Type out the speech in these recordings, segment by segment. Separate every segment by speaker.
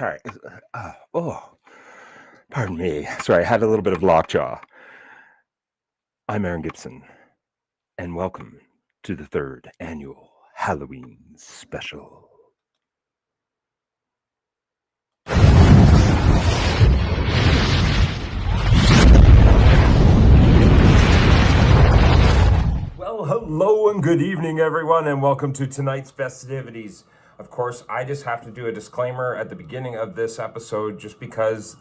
Speaker 1: Sorry. Pardon me. Sorry, I had a little bit of lockjaw. I'm Aaron Gibson, and welcome to the third annual Halloween special. Well, hello and good evening, everyone, and welcome to tonight's festivities. Of course, I just have to do a disclaimer at the beginning of this episode just because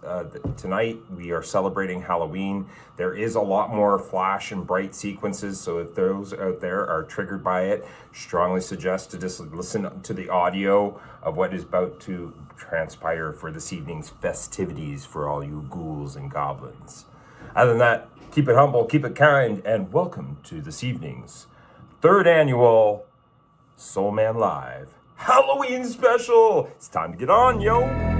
Speaker 1: tonight we are celebrating Halloween. There is a lot more flash and bright sequences, so if those out there are triggered by it, strongly suggest to just listen to the audio of what is about to transpire for this evening's festivities for all you ghouls and goblins. Other than that, keep it humble, keep it kind, and welcome to this evening's third annual Soul Man Live Halloween special. It's time to get on, yo.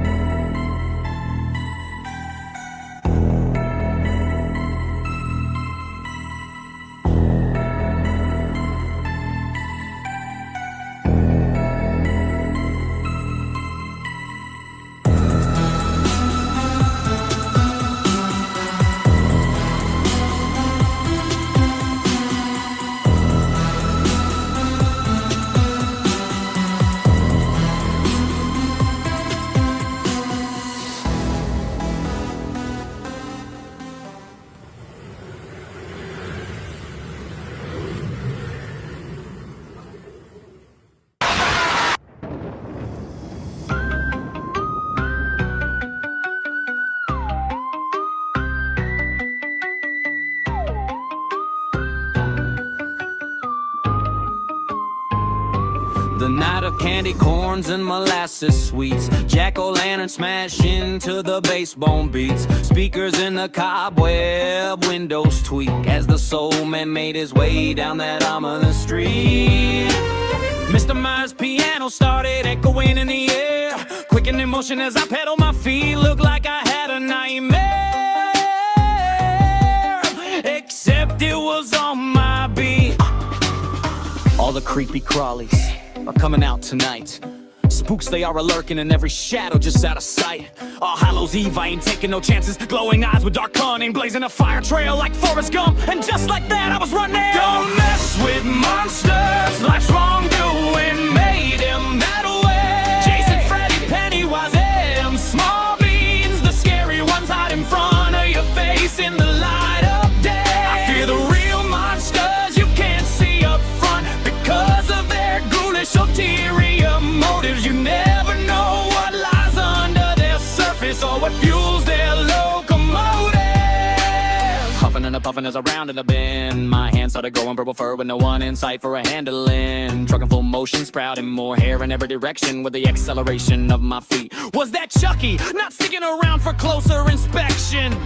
Speaker 2: The night of candy corns and molasses sweets, jack-o'-lantern smash into the bass bone beats, speakers in the cobweb windows tweak as the soul man made his way down that ominous street. Mr. Myers' piano started echoing in the air, quickened in motion as I pedal my feet, looked like I had a nightmare, except it was on my beat. All the creepy crawlies are coming out tonight. Spooks, they are a-lurking in every shadow just out of sight. All Hallows Eve, I ain't taking no chances. Glowing eyes with dark cunning, blazing a fire trail like Forrest Gump. And just like that, I was running. Don't mess with monsters, life's wrongdoing made him that way. Jason, Freddy, Pennywise, them small beans, the scary ones hide in front of your face in the light of day. I fear the real monsters you can't see up front because of their ghoulish ulterior motives. You never know what lies under their surface or what fuels their locomotive. Huffing and a puffing as I rounded a bend, my hands started going purple fur with no one in sight for a handling. Trucking full motion, sprouting more hair in every direction with the acceleration of my feet. Was that Chucky? Not sticking around for closer inspection.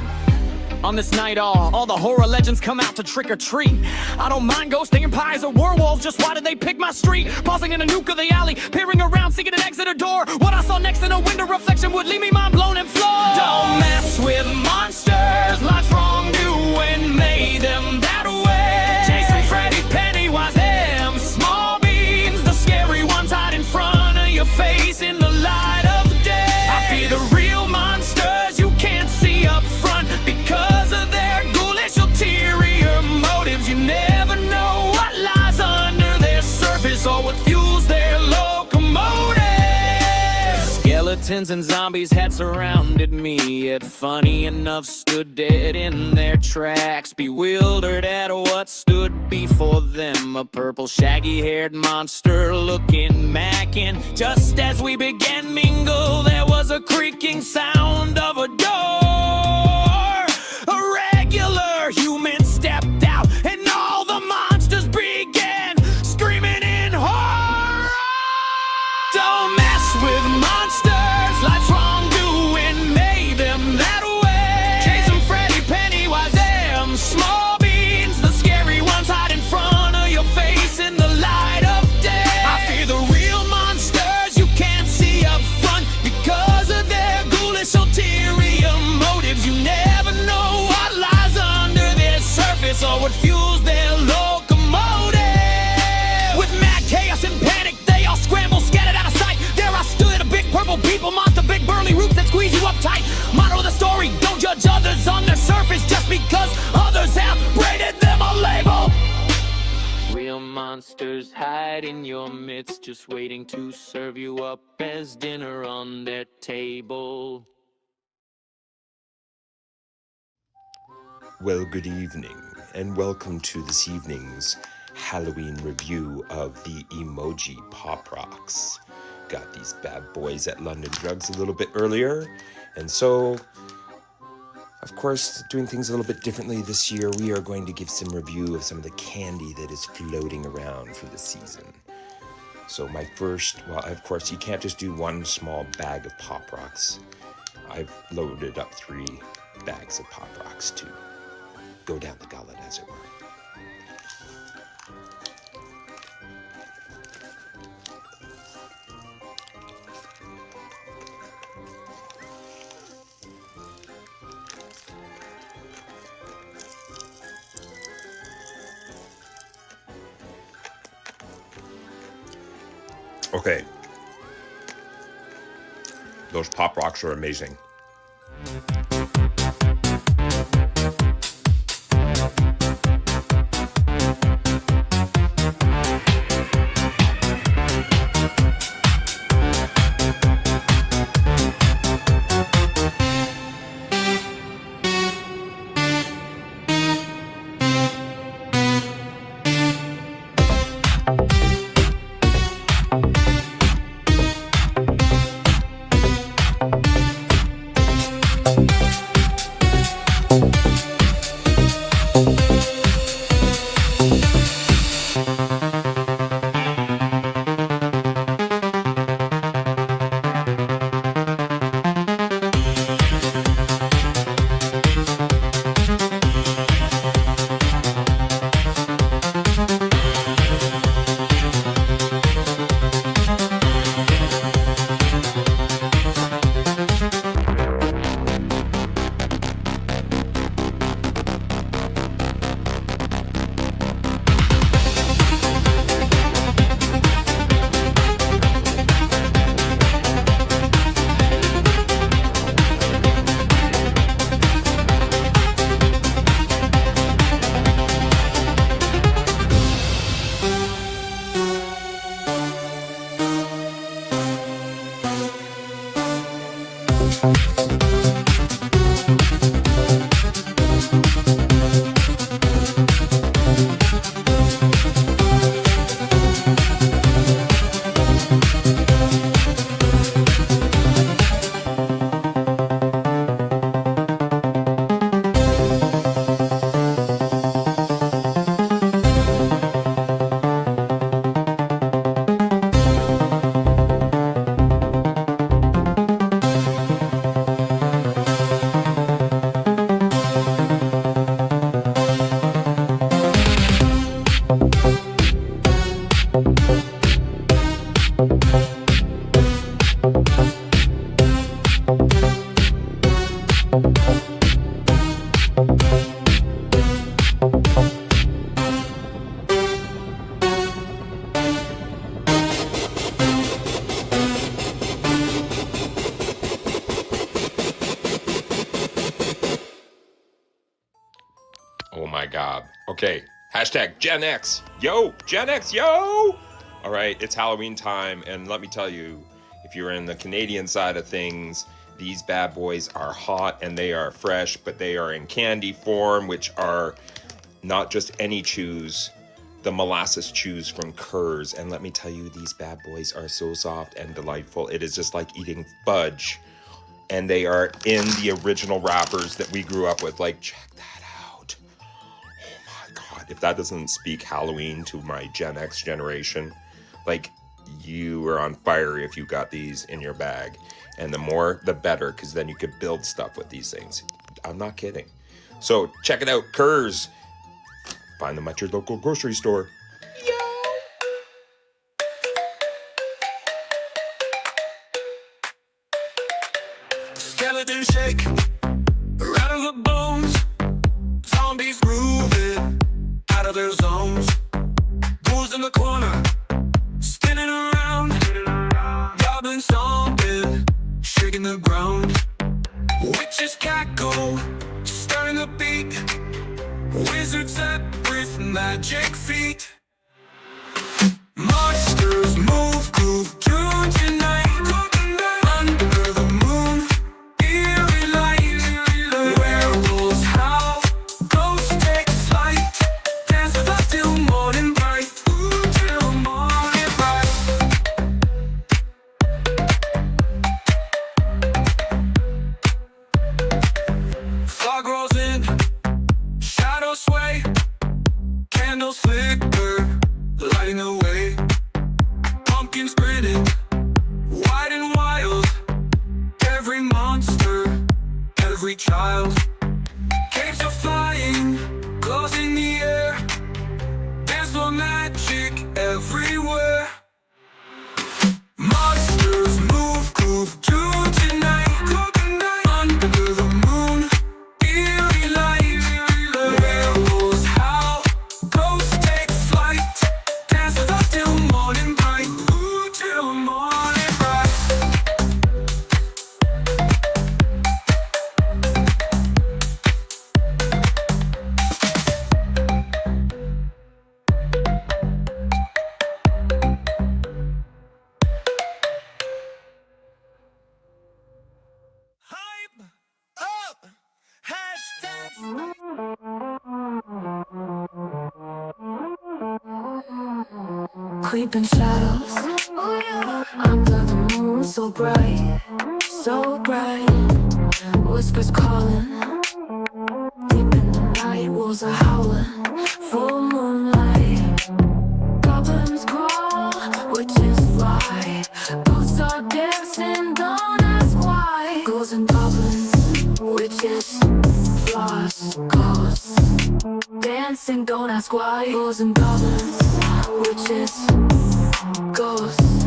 Speaker 2: On this night, all the horror legends come out to trick or treat. I don't mind ghosts, vampires, or werewolves, just why did they pick my street? Pausing in a nuke of the alley, peering around, seeking an exit or door. What I saw next in a window reflection would leave me mind blown and floored. Don't mess with monsters, life's wrongdoing made them that way. Jason, Freddy, Pennywise, them small beans, the scary ones hide in front of your face in the light of the day. I fear the real monsters you can't see up front because of their ghoulish ulterior motives. You never know what lies under their surface or what fuels their locomotive. Skeletons and zombies had surrounded me, yet funny enough stood dead in their tracks, bewildered at what stood before them. A purple shaggy-haired monster looking mackin'. Just as we began mingle, there was a creaking sound of a door. A regular human stepped out, and all the monsters began screaming in horror. Don't mess with monsters, life's wrongdoing made them that way. Jason, Freddy, Pennywise, them small beans, the scary ones hide in front of your face in the light of day. I fear the real monsters you can't see up front because of their ghoulish ulterior monsters hide in your midst, just waiting to serve you up as dinner on their table.
Speaker 1: Well, good evening, and welcome to this evening's Halloween review of the Emoji Pop Rocks. Got these bad boys at London Drugs a little bit earlier, and so, of course, doing things a little bit differently this year, we are going to give some review of some of the candy that is floating around for the season. So my first, well, of course, you can't just do one small bag of Pop Rocks. I've loaded up 3 bags of Pop Rocks to go down the gullet, as it were. Okay. Those Pop Rocks are amazing. Oh my God. Okay. Hashtag Gen X. Yo, Gen X, yo! All right, it's Halloween time, and let me tell you, if you're in the Canadian side of things, these bad boys are hot and they are fresh, but they are in candy form, which are not just any chews, the molasses chews from Kurz. And let me tell you, these bad boys are so soft and delightful. It is just like eating fudge. And they are in the original wrappers that we grew up with. Like, check that out. Oh my God. If that doesn't speak Halloween to my Gen X generation, like, you were on fire if you got these in your bag. And the more, the better, because then you could build stuff with these things. I'm not kidding. So check it out, Kurz. Find them at your local grocery store.
Speaker 2: Skeleton shake, rattle the bones. Zombies moving out of their zones. Ghouls in the corner, spinning around. Goblins stomping, shaking the ground. Witches cackle, stirring the beat. Wizards up with magic feet. hiding away. Pumpkins grinning, wide and wild. Every monster, every child. Caves are flying, glows in the air. There's no magic everywhere. Monsters move, groove, tune tonight. Under the moon, eerie light. Werewolves howl, ghosts take flight. Dance with us till morning bright. Ooh, till morning bright. Hype up, hashtags.
Speaker 3: Creeping shadows, oh yeah, under the moon, so bright, so bright. Whispers calling, deep in the night, wolves are howling, full moonlight. Goblins crawl, witches fly, ghosts are dancing, don't ask why. Ghouls and goblins, witches, floss, ghosts, dancing, don't ask why. Ghouls and goblins, witches, ghosts,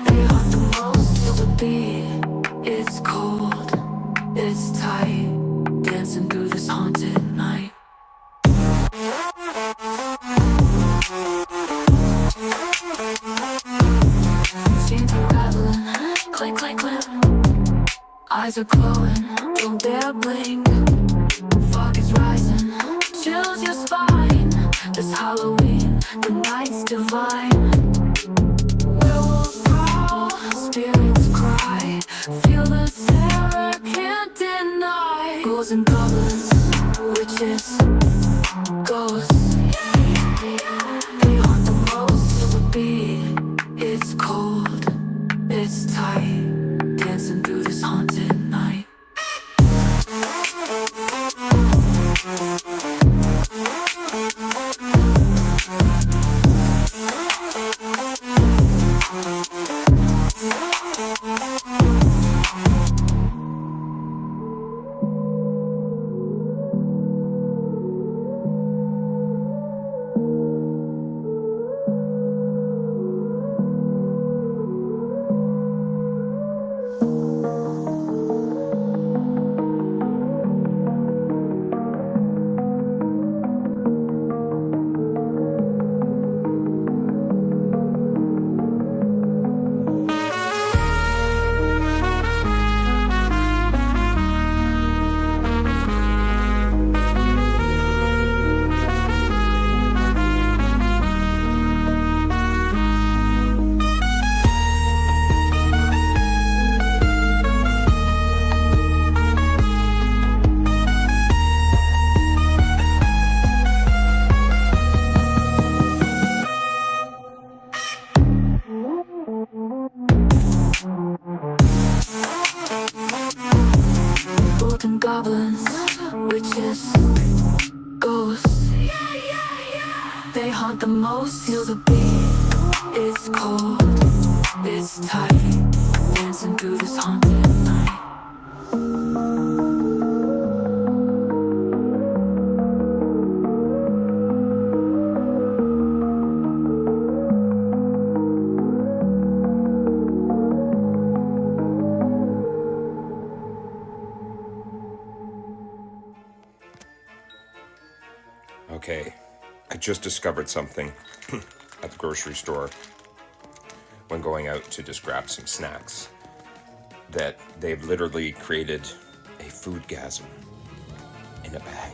Speaker 3: they hunt the most till the beat is cold, it's tight, dancing through this haunted night. Chains are rattling, click, click, click. Eyes are glowing, don't dare blink. Fog is rising, chills your spine. This Halloween, the night's divine. Werewolves prowl, spirits cry. Feel the terror, can't deny. Ghouls and goblins, witches, ghosts, they haunt the most till the beat is cold, it's tight, dancing through this haunted night. And goblins, witches, ghosts, they haunt the most till the beat is cold, it's tight, dancing through this haunted night.
Speaker 1: Okay, I just discovered something at the grocery store when going out to just grab some snacks, that they've literally created a foodgasm in a bag.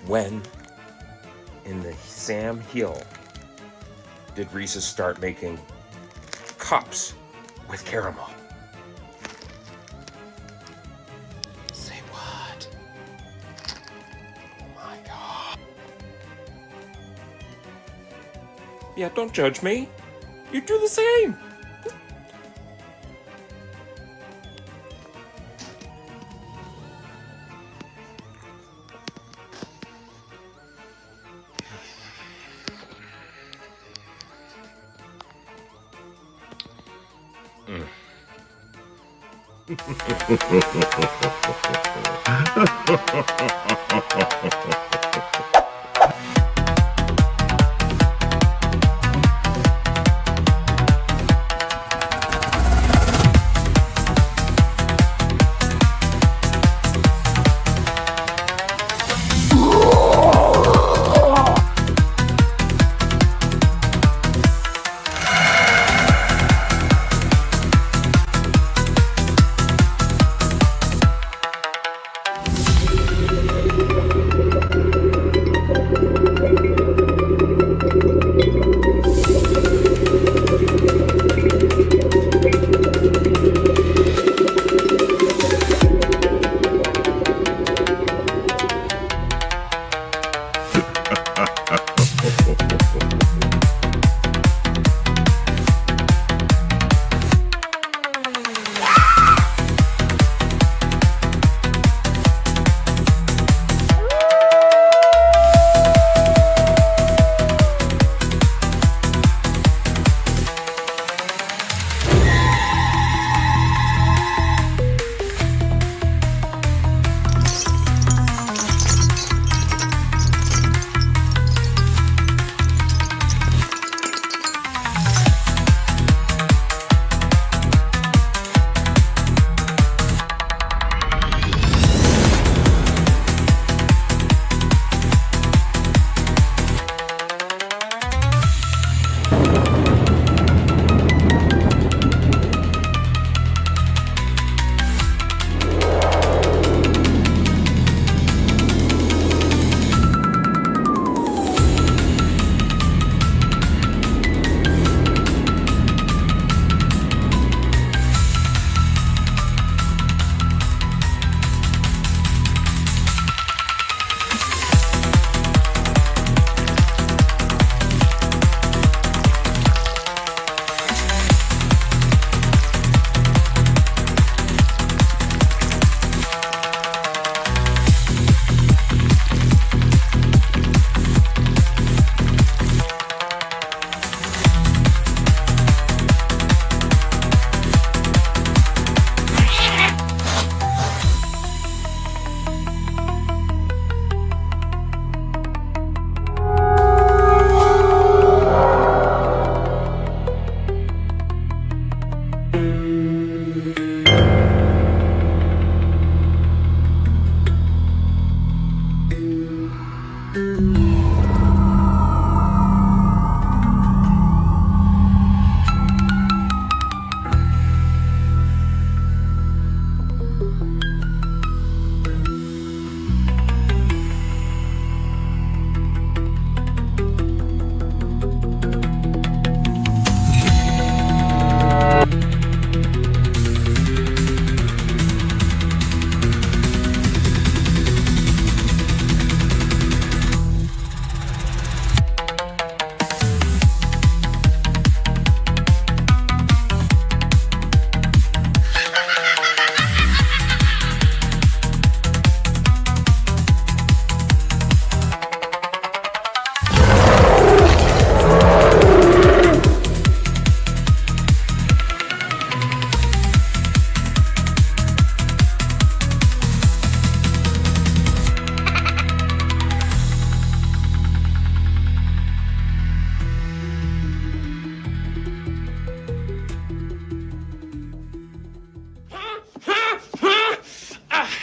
Speaker 1: When in the Sam Hill did Reese's start making cups with caramel? Say what? Oh my God. Yeah, don't judge me. You do the same.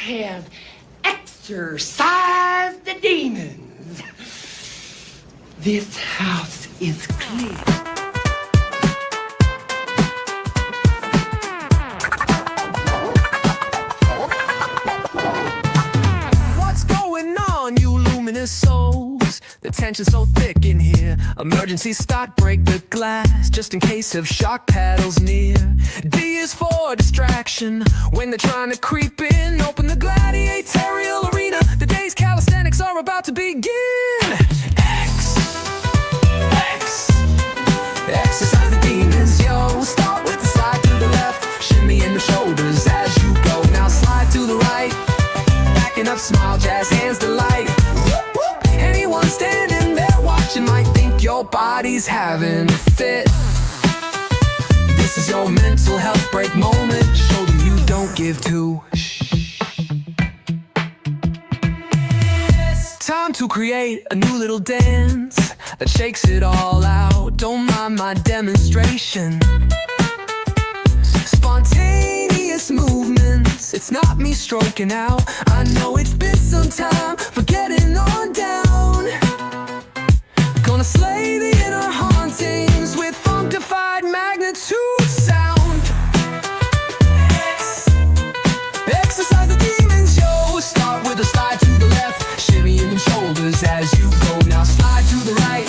Speaker 4: have exorcised the demons. This house is clear.
Speaker 5: What's going on, you luminous souls? The tension's so thick in here. Emergency stop, break the glass, just in case of shock paddles near. D is for distraction. When they're trying to creep in, open the gladiatorial arena. The day's calisthenics are about to begin. Exercise the demons, yo. Start with the slide to the left, shimmy in the shoulders as you go. Now slide to the right, backing up, smile, jazz hands delight. Anyone standing there watching might think your body's having a fit. This is your mental health break moment. Show them you don't don't give two. Time to create a new little dance that shakes it all out. Don't mind my demonstration. Spontaneous movements, it's not me stroking out. I know it's been some time for getting on down. Gonna slay the inner hauntings with funkified magnitude sound. Exercise the demons, yo. Start with a slide to the left, shimmying your shoulders as you go. Now slide to the right,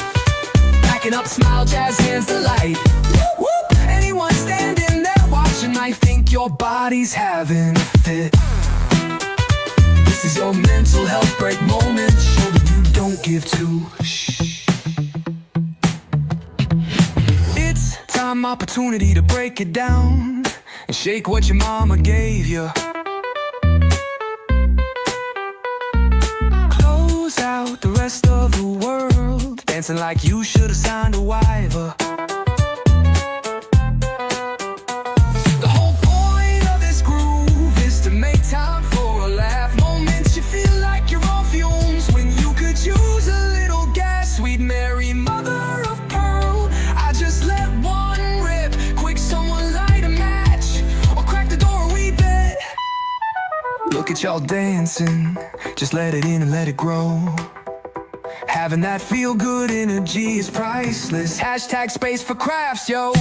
Speaker 5: backing up, smile, jazz hands the light. Whoop, whoop. Anyone standing there watching might think your body's having a fit. This is your mental health break moment. Show that you don't give two. It's time, opportunity to break it down and shake what your mama gave you. Close out the rest of the world, dancing like you should have signed a waiver. The whole point of this groove is to make time for a laugh. Moments you feel like you're on fumes when you could use a little gas. Sweet Mary, mother of pearl, I just let one rip. Quick, someone light a match or crack the door, we bet. Look at y'all dancing, just let it in and let it grow. Having that feel-good energy is priceless. Hashtag space for crafts, yo.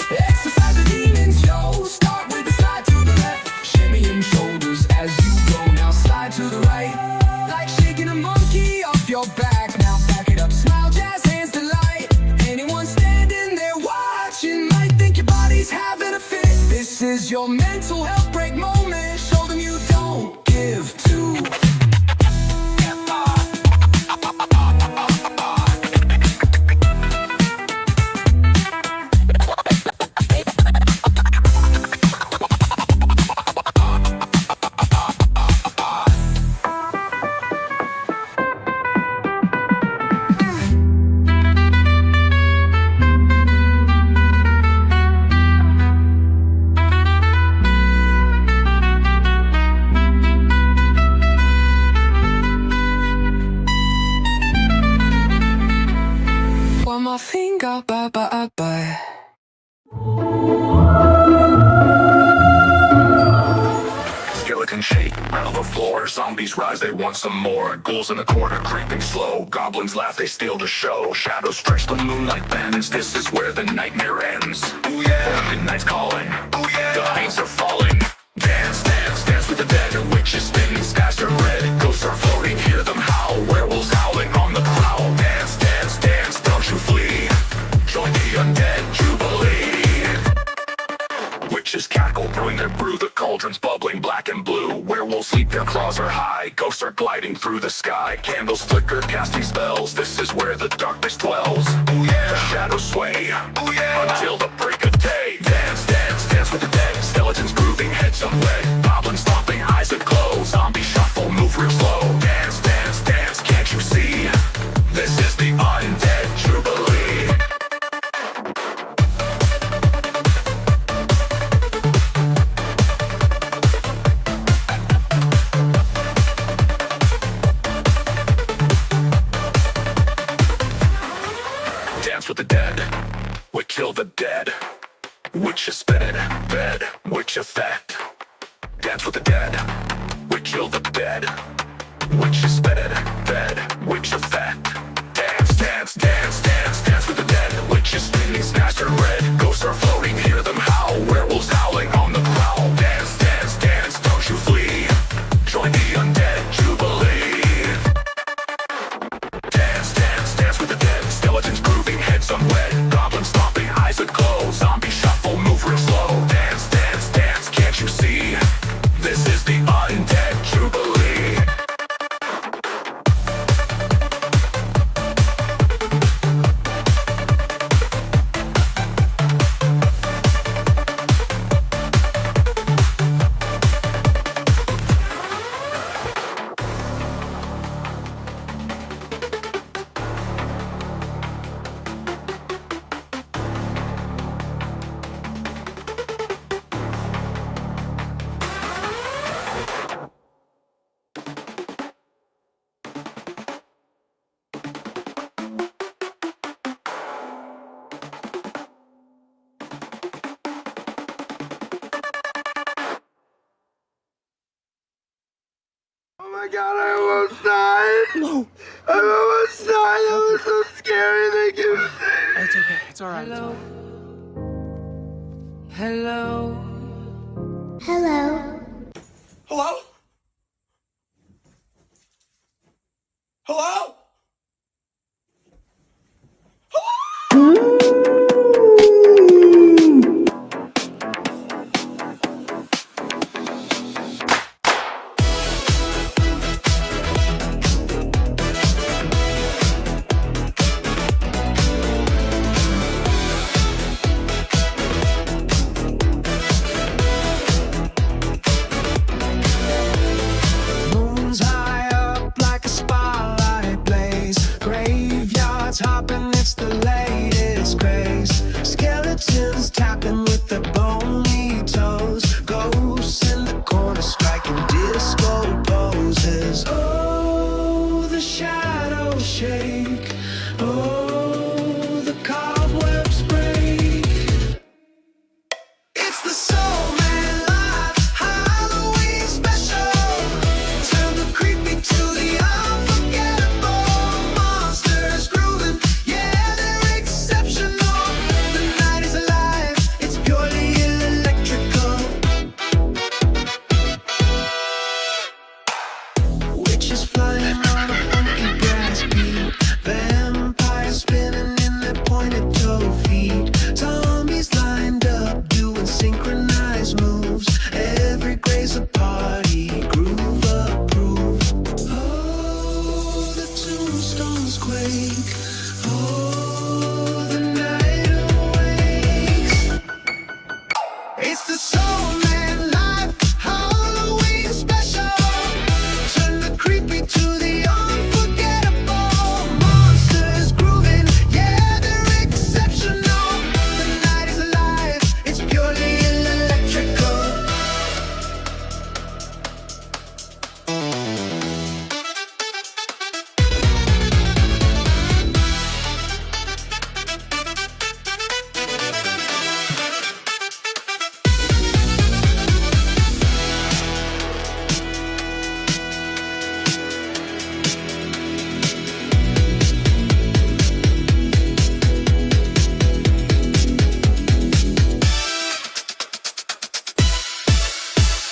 Speaker 5: Exercise the demons, yo. Start with the slide to the left, shimmying shoulders as you go. Now slide to the right, like shaking a monkey off your back. Now back it up, smile, jazz hands to light. Anyone standing there watching might think your body's having a fit. This is your mental health break moment. Show them you don't give two. One more finger, bye bye bye.
Speaker 6: Skeleton shake, rattle the floor. Zombies rise, they want some more. Ghouls in the corner, creeping slow. Goblins laugh, they steal the show. Shadows stretch, the moonlight bends. This is where the nightmare ends. Ooh yeah, midnight's calling. Ooh yeah, the heights are falling. Dance, dance, dance with the dead. Witches spinning, skies turn red. Ghosts are floating, hear them howl. Werewolves howling on the prowl. Dance, dance, dance, don't you flee. Join the undead jubilee. Witches cackle, brewing their brew. The cauldron's bubbling black and blue. Werewolves sleep, their claws are high. Ghosts are gliding through the sky. Candles flicker, casting spells. This is where the darkness dwells. Ooh yeah, the shadows sway. Ooh yeah, until the break of day. Dance, dance, dance with the dead. Skeletons grooving, heads unwed. Goblins stomping, eyes aglow. Zombies shuffle, move real slow. Dance, dance, dance, can't you see? This is the undead jubilee. Dance with the dead, we kill the dead. Witch is bed, witch effect. Dance with the dead, we kill the dead. Witch is bed, witch effect. Dance, dance, dance, dance, dance with the dead. Witches spinning, snaps turn red. Ghosts are floating, hear them howl. Werewolves howling on the prowl. Dance, dance, dance, don't you flee. Join the undead jubilee. Dance, dance, dance with the dead. Skeletons grooving, heads unwed. Goblins stomping, eyes aglow. Zombies shuffle, move real slow. Dance, dance, dance, can't you see? This is the undead jubilee.
Speaker 7: god, I almost died. No. I almost died. That was so scary. Thank you.
Speaker 4: It's okay. It's all right.
Speaker 3: Hello. Hello.
Speaker 8: Hello.
Speaker 4: Hello? Hello?
Speaker 5: Moon's high up like a spotlight blaze. Graveyards hopping, it's the latest craze. Skeletons tapping with their bony toes. Ghosts in the corner striking disco poses. Oh, the shadows shake. Oh, the cobwebs break. It's the Soul Man Live Halloween special. Turn the creepy to the unforgettable. Monsters grooving, yeah, they're exceptional. The night is alive, it's purely electrical. Witches flying on a funky brass beat. Vampires spinning in their pointed toe feet. Zombies lined up doing synchronized moves. Every gray's a party, groove approved. Oh, the tombstones quake. Oh, the night awakes. It's the Soul Man Live Halloween special. Turn the creepy to the unforgettable. Monsters grooving, yeah, they're exceptional. The night is alive, it's purely electrical.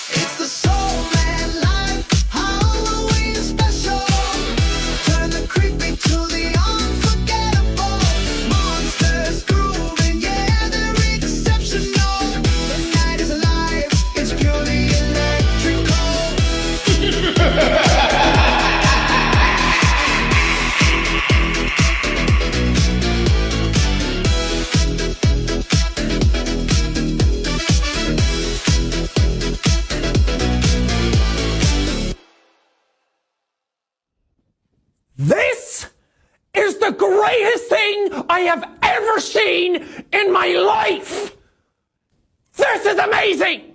Speaker 5: It's the Soul Man Live Halloween special. Turn the creepy to the unforgettable. Monsters grooving, yeah, they're exceptional. The night is alive, it's purely electrical.
Speaker 4: This is the greatest thing I have ever seen in my life! This is amazing!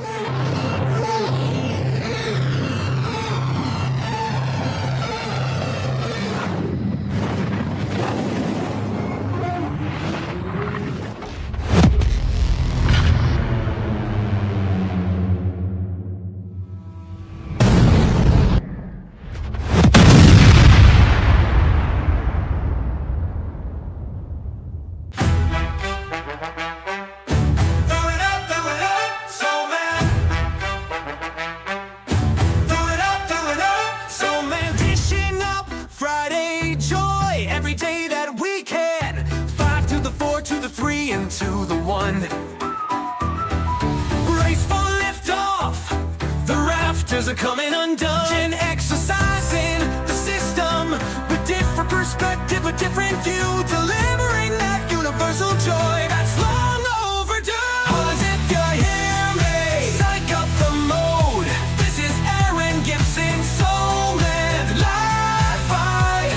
Speaker 5: Soul Man dishing up Friday joy every day that we can. 5 to the 4 to the 3 and to the 1. Graceful lift off, the rafters are coming undone. Exercising the system, but different perspective, a different view, delivering that universal joy that's long overdue. 'Cause if you hear me, psych up the mode. This is Aaron Gibson, Soul Man Live Fight.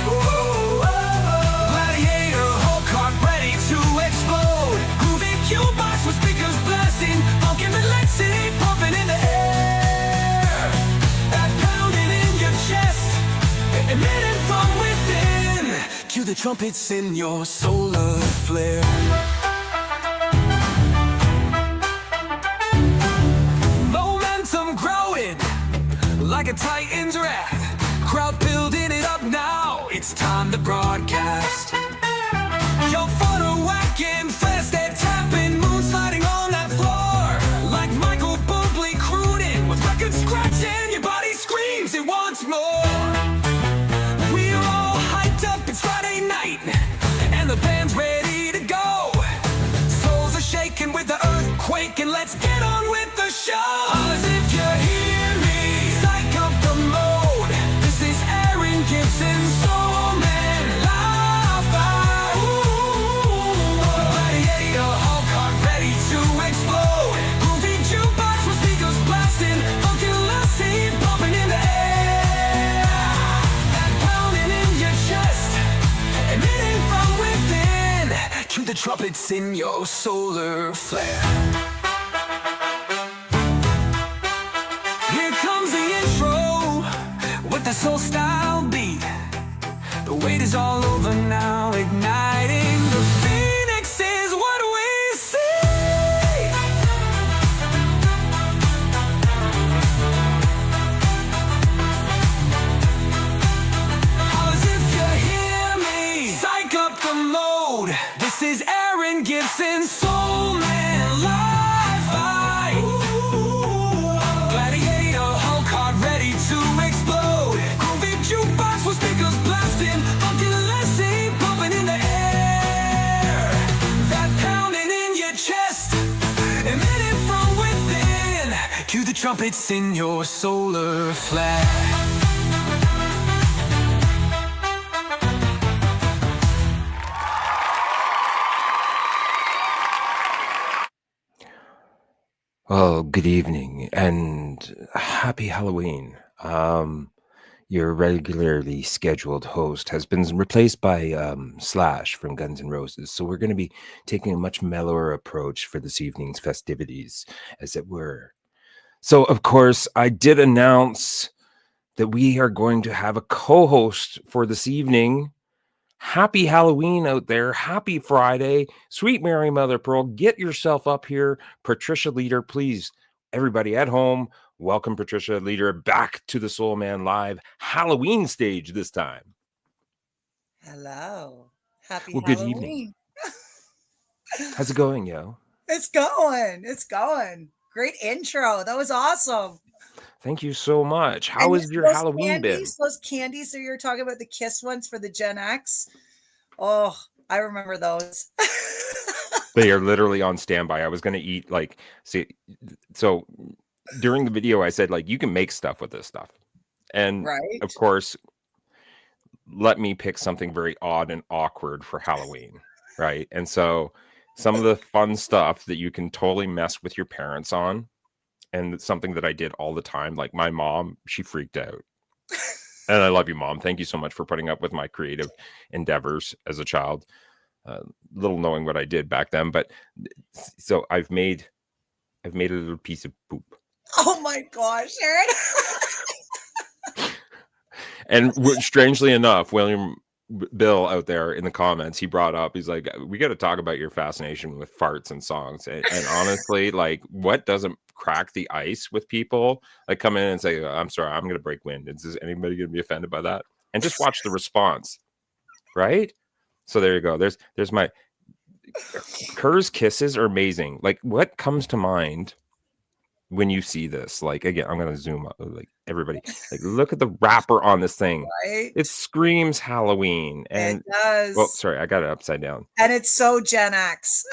Speaker 5: Gladiator, Hulk heart ready to explode. Groovy cubebox with speakers blasting, pumpkin electricity pumping in the air. That pounding in your chest, emitting from within. Cue the trumpets in your solar flare. Momentum growing like a Titan's wrath. it's time to broadcast. Your photo whacking, flares that tapping, moon sliding on that floor. Like Michael Bublé crooning, with records scratching, your body screams it wants more. We're all hyped up, it's Friday night, and the band's ready to go. Souls are shaking with the earthquake, and let's get on with the show. As if you hear me, psych up the mode. This is Aaron Gibson, Soul Man Live. Gladiator, Hulk hard, ready to explode. Groovy jukebox with speakers blasting, funky lassie pumping in the air. That pounding in your chest, emitting from within. Cue the trumpets in your solar flare. Here comes the intro with the soul style beat. The wait is all over now, igniting the phoenix is what we see. As if you hear me, psych up the mode. This is Aaron Gibson, Soul Man Live. Gladiator, Hulk hard, ready to explode. Groovy jukebox with speakers blasting, funky lassie pumping in the air. That pounding in your chest, emitting from within. Cue the trumpets in your solar flare.
Speaker 1: Well, good evening and happy Halloween. Your regularly scheduled host has been replaced by Slash from Guns N' Roses. So we're going to be taking a much mellower approach for this evening's festivities, as it were. So, of course, I did announce that we are going to have a co-host for this evening. Happy Halloween out there. Happy Friday. Sweet Mary Mother Pearl, get yourself up here. Patricia Leader, please. Everybody at home, welcome Patricia Leader back to the Soul Man Live Halloween stage this time.
Speaker 9: Hello. Happy
Speaker 1: Well, good
Speaker 9: Halloween.
Speaker 1: evening. How's it going, yo?
Speaker 9: It's going. It's going. Great intro. That was awesome.
Speaker 1: Thank you so much. How
Speaker 9: And
Speaker 1: has your
Speaker 9: those
Speaker 1: Halloween been?
Speaker 9: candies, those candies that you're talking about, the Kiss ones for the Gen X. Oh, I remember those.
Speaker 1: They are literally on standby. I was going to eat so during the video, I said, like, you can make stuff with this stuff. And
Speaker 9: Right.
Speaker 1: of course, let me pick something very odd and awkward for Halloween. Right. And so some of the fun stuff that you can totally mess with your parents on, and it's something that I did all the time. Like my mom, she freaked out. And I love you, Mom. Thank you so much for putting up with my creative endeavors as a child. Little knowing what I did back then, but so I've made a little piece of poop.
Speaker 9: Oh my gosh, Aaron.
Speaker 1: And strangely enough, Bill out there in the comments, he brought up, he's like, we got to talk about your fascination with farts and songs. And honestly, like, what doesn't crack the ice with people? Like, come in and say, I'm sorry, I'm going to break wind. Is anybody going to be offended by that? And just watch the response, right? So there you go. There's my Kerr's kisses are amazing. Like, what comes to mind when you see this? Like, again, I'm gonna zoom up. Like, everybody, like, look at the wrapper on this thing.
Speaker 9: Right?
Speaker 1: It screams Halloween. And
Speaker 9: It does.
Speaker 1: well, sorry, I got it upside down.
Speaker 9: And it's so Gen X.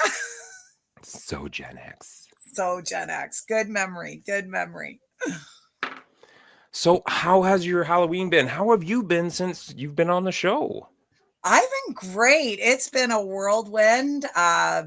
Speaker 1: So Gen X.
Speaker 9: So Gen X. Good memory. Good memory.
Speaker 1: So how has your Halloween been? How have you been since you've been on the show?
Speaker 9: I've been great. It's been a whirlwind,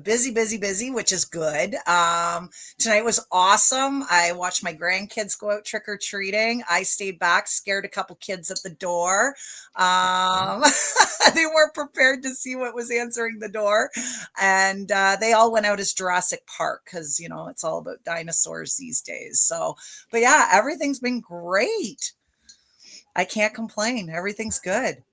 Speaker 9: busy, which is good. Tonight was awesome. I watched my grandkids go out trick-or-treating. I stayed back, scared a couple kids at the door. They weren't prepared to see what was answering the door. And they all went out as Jurassic Park because, you know, it's all about dinosaurs these days. So, but yeah, everything's been great. I can't complain. Everything's good.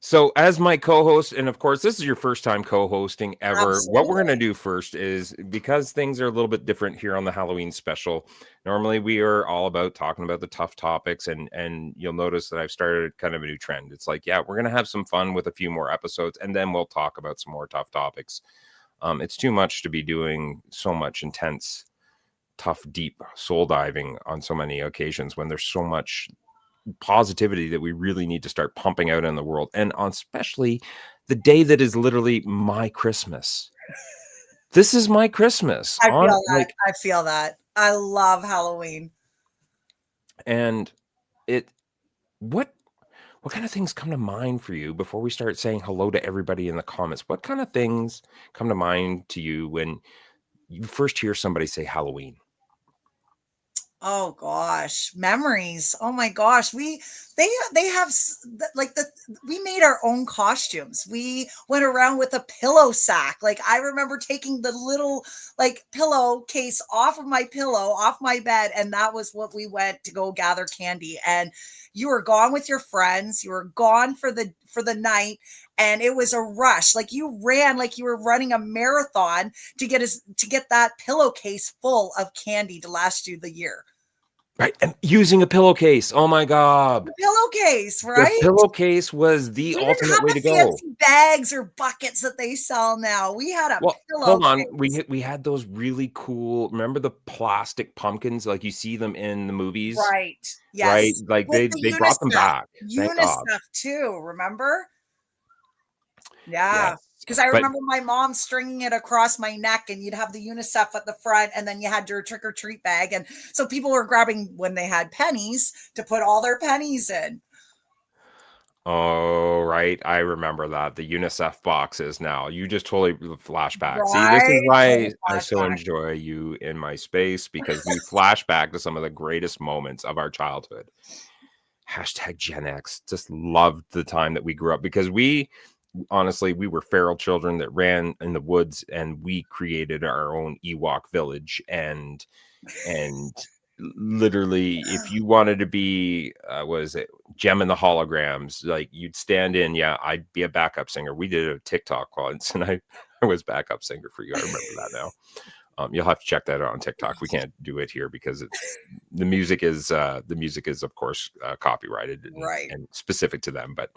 Speaker 1: So, as my co-host, and of course, this is your first time co-hosting ever. What we're going to
Speaker 9: Absolutely.
Speaker 1: do first is, because things are a little bit different here on the Halloween special. Normally, we are all about talking about the tough topics, and you'll notice that I've started kind of a new trend. It's like, yeah, we're going to have some fun with a few more episodes, and then we'll talk about some more tough topics. It's too much to be doing so much intense, tough, deep soul diving on so many occasions when there's so much positivity that we really need to start pumping out in the world, and on especially the day that is literally my Christmas. This is my Christmas
Speaker 9: I
Speaker 1: on,
Speaker 9: feel that.
Speaker 1: like,
Speaker 9: I feel that. I love Halloween.
Speaker 1: and it what kind of things come to mind for you before we start saying hello to everybody in the comments? What kind of things come to mind to you when you first hear somebody say Halloween?
Speaker 9: Oh gosh, memories. Oh my gosh, they have like we made our own costumes. We went around with a pillow sack. Like I remember taking the little like pillowcase off of my pillow, off my bed, and that was what we went to go gather candy. And you were gone with your friends. You were gone for the night, and it was a rush. Like you ran like you were running a marathon to get that pillowcase full of candy to last you the year.
Speaker 1: Right, and using a pillowcase. Oh my god.
Speaker 9: The pillowcase,
Speaker 1: The
Speaker 9: right?
Speaker 1: pillowcase was the
Speaker 9: We didn't
Speaker 1: ultimate
Speaker 9: have
Speaker 1: way
Speaker 9: the
Speaker 1: to go.
Speaker 9: fancy bags or buckets that they sell now. We had a
Speaker 1: Well, hold on.
Speaker 9: pillowcase.
Speaker 1: We had those really cool, remember the plastic pumpkins? Like you see them in the movies,
Speaker 9: Right.
Speaker 1: right?
Speaker 9: Yes.
Speaker 1: Like
Speaker 9: With
Speaker 1: they
Speaker 9: the
Speaker 1: brought them
Speaker 9: UNICEF.
Speaker 1: back. Thank God.
Speaker 9: UNICEF too, remember? Yeah.
Speaker 1: Yes.
Speaker 9: Because I
Speaker 1: But
Speaker 9: remember my mom stringing it across my neck, and you'd have the UNICEF at the front, and then you had your trick or treat bag. And so people were grabbing when they had pennies to put all their pennies in.
Speaker 1: oh, right. I remember that. The UNICEF boxes now. You just totally flashback. See, this is
Speaker 9: Right?
Speaker 1: why
Speaker 9: Oh,
Speaker 1: I so
Speaker 9: flashback.
Speaker 1: enjoy you in my space, because we flash back to some of the greatest moments of our childhood. Hashtag Gen X. Just loved the time that we grew up, because we honestly, we were feral children that ran in the woods, and we created our own Ewok village. And literally, if you wanted to be, was it Gem and the Holograms? Like you'd stand in, yeah, I'd be a backup singer. We did a TikTok once, and I was backup singer for you. I remember that now. You'll have to check that out on TikTok. We can't do it here because the music is of course copyrighted
Speaker 9: Right.
Speaker 1: and specific to them. But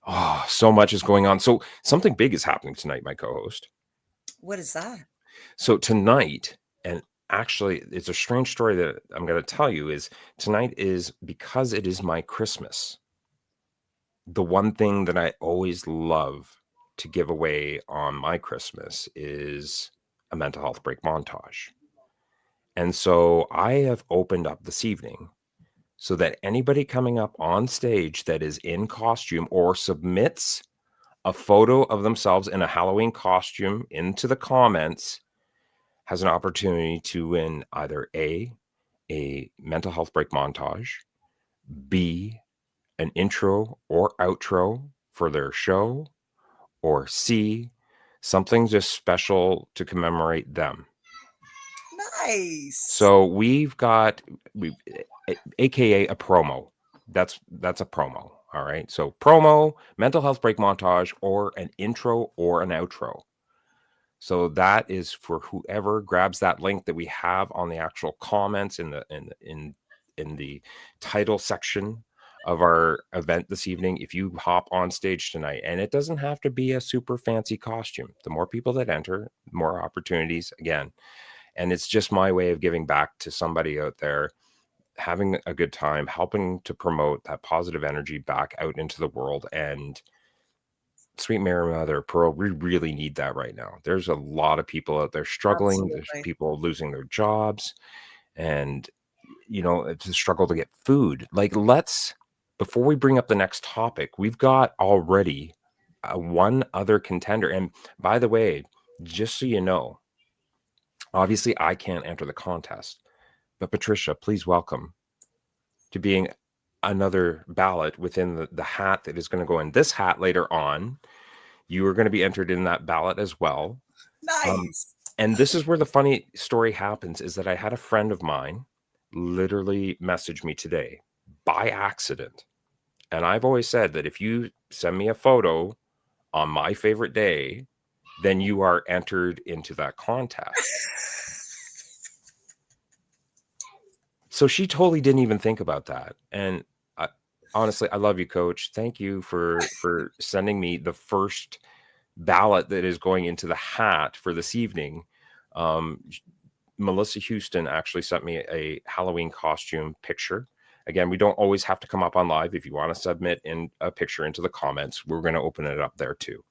Speaker 1: oh, so much is going on. So something big is happening tonight, my co-host.
Speaker 9: What is that?
Speaker 1: So tonight, and actually, it's a strange story that I'm going to tell you, is tonight is because it is my Christmas. The one thing that I always love to give away on my Christmas is a mental health break montage. And so I have opened up this evening so that anybody coming up on stage that is in costume or submits a photo of themselves in a Halloween costume into the comments has an opportunity to win either A, mental health break montage, B, an intro or outro for their show, or C, something just special to commemorate them.
Speaker 9: Nice.
Speaker 1: So we've got AKA a promo. That's a promo. All right. So promo, mental health break montage, or an intro or an outro. So that is for whoever grabs that link that we have on the actual comments in the title section of our event this evening. If you hop on stage tonight, and it doesn't have to be a super fancy costume, the more people that enter, the more opportunities again. And it's just my way of giving back to somebody out there, having a good time, helping to promote that positive energy back out into the world. And sweet Mary Mother Pearl, we really need that right now. There's a lot of people out there struggling. There's
Speaker 9: Absolutely.
Speaker 1: people losing their jobs, and it's a struggle to get food. Like, before we bring up the next topic, we've got already one other contender. And by the way, just so you know, obviously I can't enter the contest, but Patricia, please welcome to being another ballot within the hat that is going to go in this hat later on. You are going to be entered in that ballot as well.
Speaker 9: Nice.
Speaker 1: And this is where the funny story happens, is that I had a friend of mine literally message me today by accident. And I've always said that if you send me a photo on my favorite day, then you are entered into that contest. So she totally didn't even think about that. And honestly, I love you, Coach. Thank you for sending me the first ballot that is going into the hat for this evening. Melissa Houston actually sent me a Halloween costume picture. Again, we don't always have to come up on live. If you want to submit in a picture into the comments, we're going to open it up there too.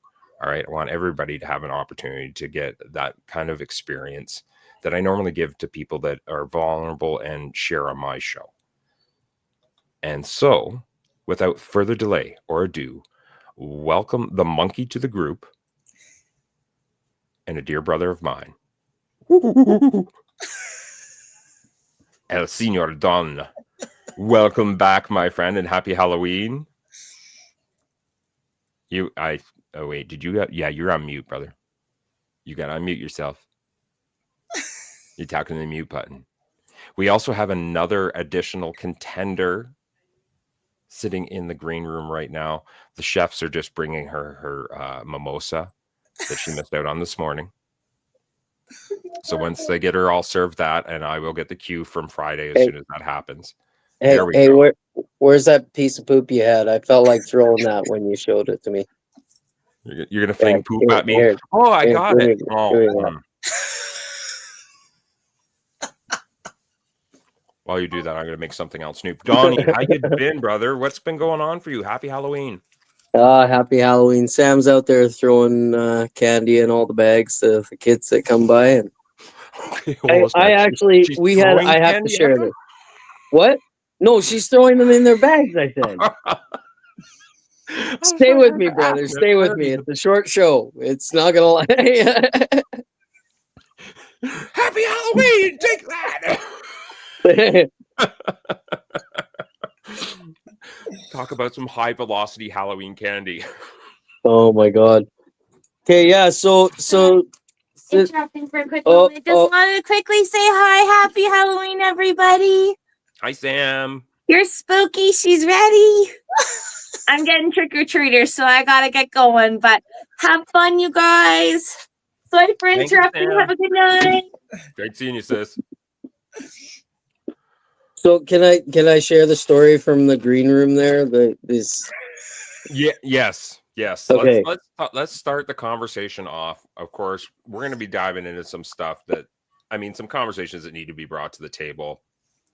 Speaker 1: All right. I want everybody to have an opportunity to get that kind of experience that I normally give to people that are vulnerable and share on my show. And so, without further delay or ado, welcome the monkey to the group and a dear brother of mine, El Señor Don. Welcome back, my friend, and happy Halloween. Oh wait, did you? Yeah, you're on mute, brother. You got to unmute yourself. You're talking to the mute button. We also have another additional contender sitting in the green room right now. The chefs are just bringing her mimosa that she missed out on this morning. So once they get her all served that, and I will get the cue from Friday as soon as that happens.
Speaker 10: Hey, where's that piece of poop you had? I felt like throwing that when you showed it to me.
Speaker 1: You're gonna fling poop at me? I got it. While you do that, I'm gonna make something else new. Donnie, how you been, brother? What's been going on for you? Happy Halloween.
Speaker 10: Happy Halloween. Sam's out there throwing candy in all the bags to the kids that come by. And I have to share this. What? No, she's throwing them in their bags, I said. Stay with me, brother. Stay with me. It's a short show. It's not gonna lie.
Speaker 1: Happy Halloween! Take that. Talk about some high velocity Halloween candy.
Speaker 10: Oh my god. Okay, yeah, so
Speaker 8: interrupting for a quick moment. Just wanted to quickly say hi. Happy Halloween, everybody.
Speaker 1: Hi, Sam.
Speaker 8: You're spooky. She's ready. I'm getting trick-or-treaters, so I gotta get going. But have fun, you guys. Sorry for interrupting. Have a good night.
Speaker 1: Great seeing you, sis.
Speaker 10: So can I share the story from the green room there?
Speaker 1: Yes.
Speaker 10: Okay.
Speaker 1: Let's start the conversation off. Of course, we're going to be diving into some stuff some conversations that need to be brought to the table,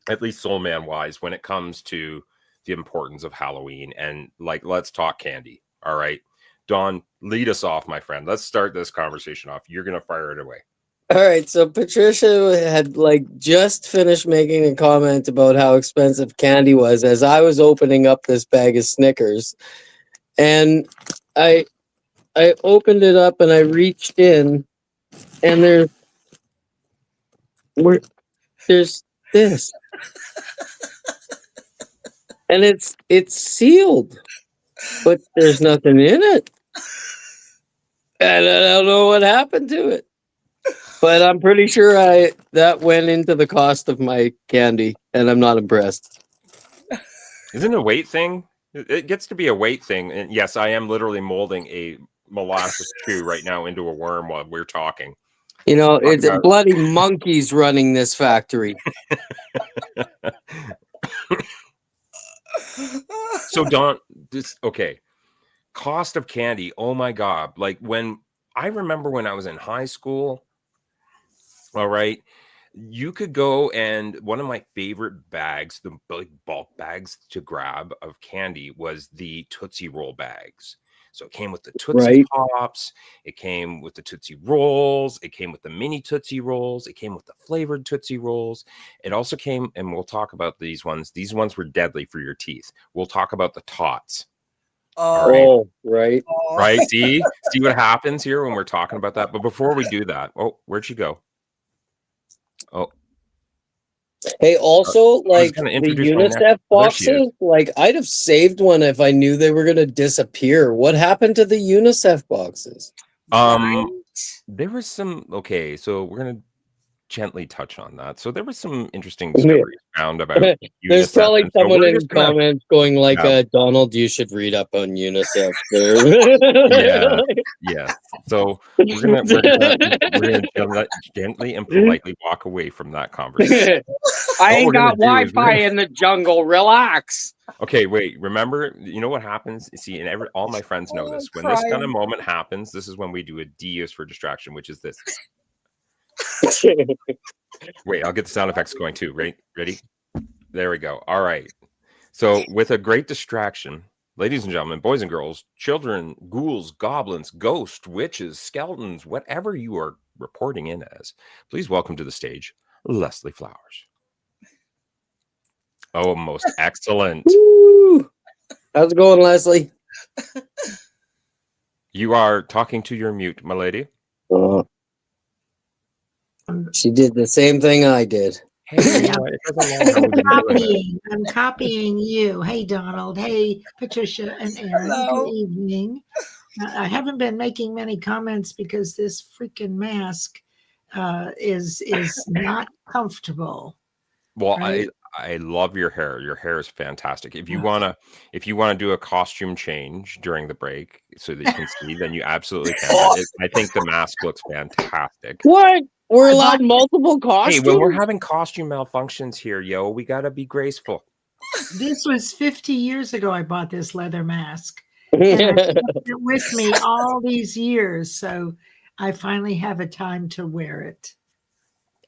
Speaker 1: at least soul man wise, when it comes to the importance of Halloween. And let's talk candy. All right, Don, lead us off, my friend. Let's start this conversation off. You're going to fire it away.
Speaker 10: All right, so Patricia had just finished making a comment about how expensive candy was as I was opening up this bag of Snickers, and I opened it up and I reached in, and there's this, and it's sealed, but there's nothing in it, and I don't know what happened to it. But I'm pretty sure that went into the cost of my candy, and I'm not impressed.
Speaker 1: Isn't it a weight thing? It gets to be a weight thing. And yes, I am literally molding a molasses chew right now into a worm while we're talking.
Speaker 10: You know, it's bloody monkeys running this factory.
Speaker 1: So Don, cost of candy. Oh my God. When I remember when I was in high school, all right, you could go, and one of my favorite bags, the big bulk bags to grab of candy, was the Tootsie Roll bags. So it came with the Tootsie Pops, it came with the Tootsie Rolls, it came with the mini Tootsie Rolls, it came with the flavored Tootsie Rolls. It also came, and we'll talk about these ones. These ones were deadly for your teeth. We'll talk about the Tots.
Speaker 10: Oh, right.
Speaker 1: Right. See what happens here when we're talking about that. But before we do that, where'd she go? Oh,
Speaker 10: hey, also the UNICEF boxes, I'd have saved one if I knew they were going to disappear. What happened to the UNICEF boxes?
Speaker 1: There was some, so we're going to gently touch on that. So there was some interesting stories found about
Speaker 10: There's
Speaker 1: UNICEF,
Speaker 10: probably
Speaker 1: and so
Speaker 10: someone
Speaker 1: we're
Speaker 10: in
Speaker 1: just gonna,
Speaker 10: comments going like,
Speaker 1: yeah,
Speaker 10: Donald, you should read up on UNICEF.
Speaker 1: yeah, yes. So we're gonna gently and politely walk away from that conversation.
Speaker 10: I
Speaker 1: All
Speaker 10: ain't
Speaker 1: we're gonna
Speaker 10: got
Speaker 1: do is
Speaker 10: Wi-Fi in the jungle. Relax.
Speaker 1: okay, wait. Remember, you know what happens? See, and all my friends know this. When this kind of moment happens, this is when we do a D is for distraction, which is this. Wait, I'll get the sound effects going too. Right? Ready? There we go. All right. So, with a great distraction, ladies and gentlemen, boys and girls, children, ghouls, goblins, ghosts, witches, skeletons, whatever you are reporting in as, please welcome to the stage Leslie Flowers. Oh, most excellent.
Speaker 10: Woo. How's it going, Leslie?
Speaker 1: You are talking to your mute, my lady.
Speaker 10: She did the same thing I did.
Speaker 1: Hey, it doesn't matter how we've been doing it.
Speaker 11: I'm copying you. Hey, Donald. Hey, Patricia and Aaron.
Speaker 9: Hello.
Speaker 11: Good evening. I haven't been making many comments because this freaking mask is not comfortable.
Speaker 1: Well,
Speaker 11: right?
Speaker 1: I love your hair. Your hair is fantastic. If you wanna do a costume change during the break so that you can see, then you absolutely can. I think the mask looks fantastic.
Speaker 10: What? We're allowed multiple costumes?
Speaker 1: Hey, when we're having costume malfunctions here, yo, we gotta be graceful.
Speaker 11: This was 50 years ago I bought this leather mask. And I've kept it with me all these years. So I finally have a time to wear it.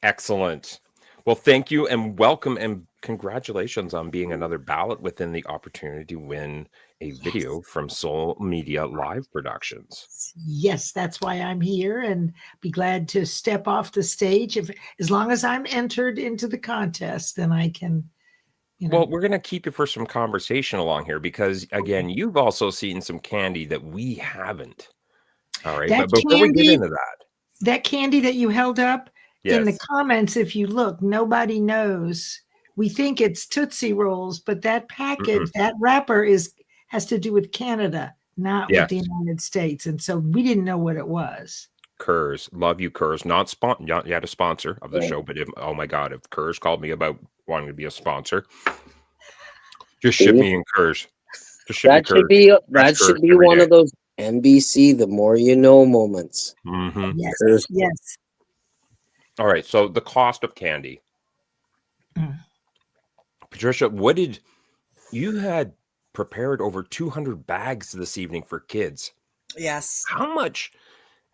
Speaker 1: Excellent. Well, thank you and welcome and congratulations on being another ballot within the opportunity to win a video from Soul Media Live Productions.
Speaker 11: Yes, that's why I'm here, and be glad to step off the stage. As long as I'm entered into the contest, then I can.
Speaker 1: Well, we're going to keep you for some conversation along here because, again, you've also seen some candy that we haven't. All right, but before we get into
Speaker 11: that candy that you held up in the
Speaker 1: yes,
Speaker 11: comments, if you look, nobody knows. We think it's Tootsie Rolls, but that package, that wrapper has to do with Canada, not with the United States. And so we didn't know what it was.
Speaker 1: Kurz, love you, Kurz. Not yet a sponsor of the show, but oh my God, if Kurz called me about wanting to be a sponsor, just ship me in Kurz.
Speaker 10: That should be one of those NBC the more you know moments.
Speaker 1: Mm-hmm.
Speaker 11: Yes, yes.
Speaker 1: All right, so the cost of candy. Patricia, what did you had prepared over 200 bags this evening for kids?
Speaker 9: Yes.
Speaker 1: How much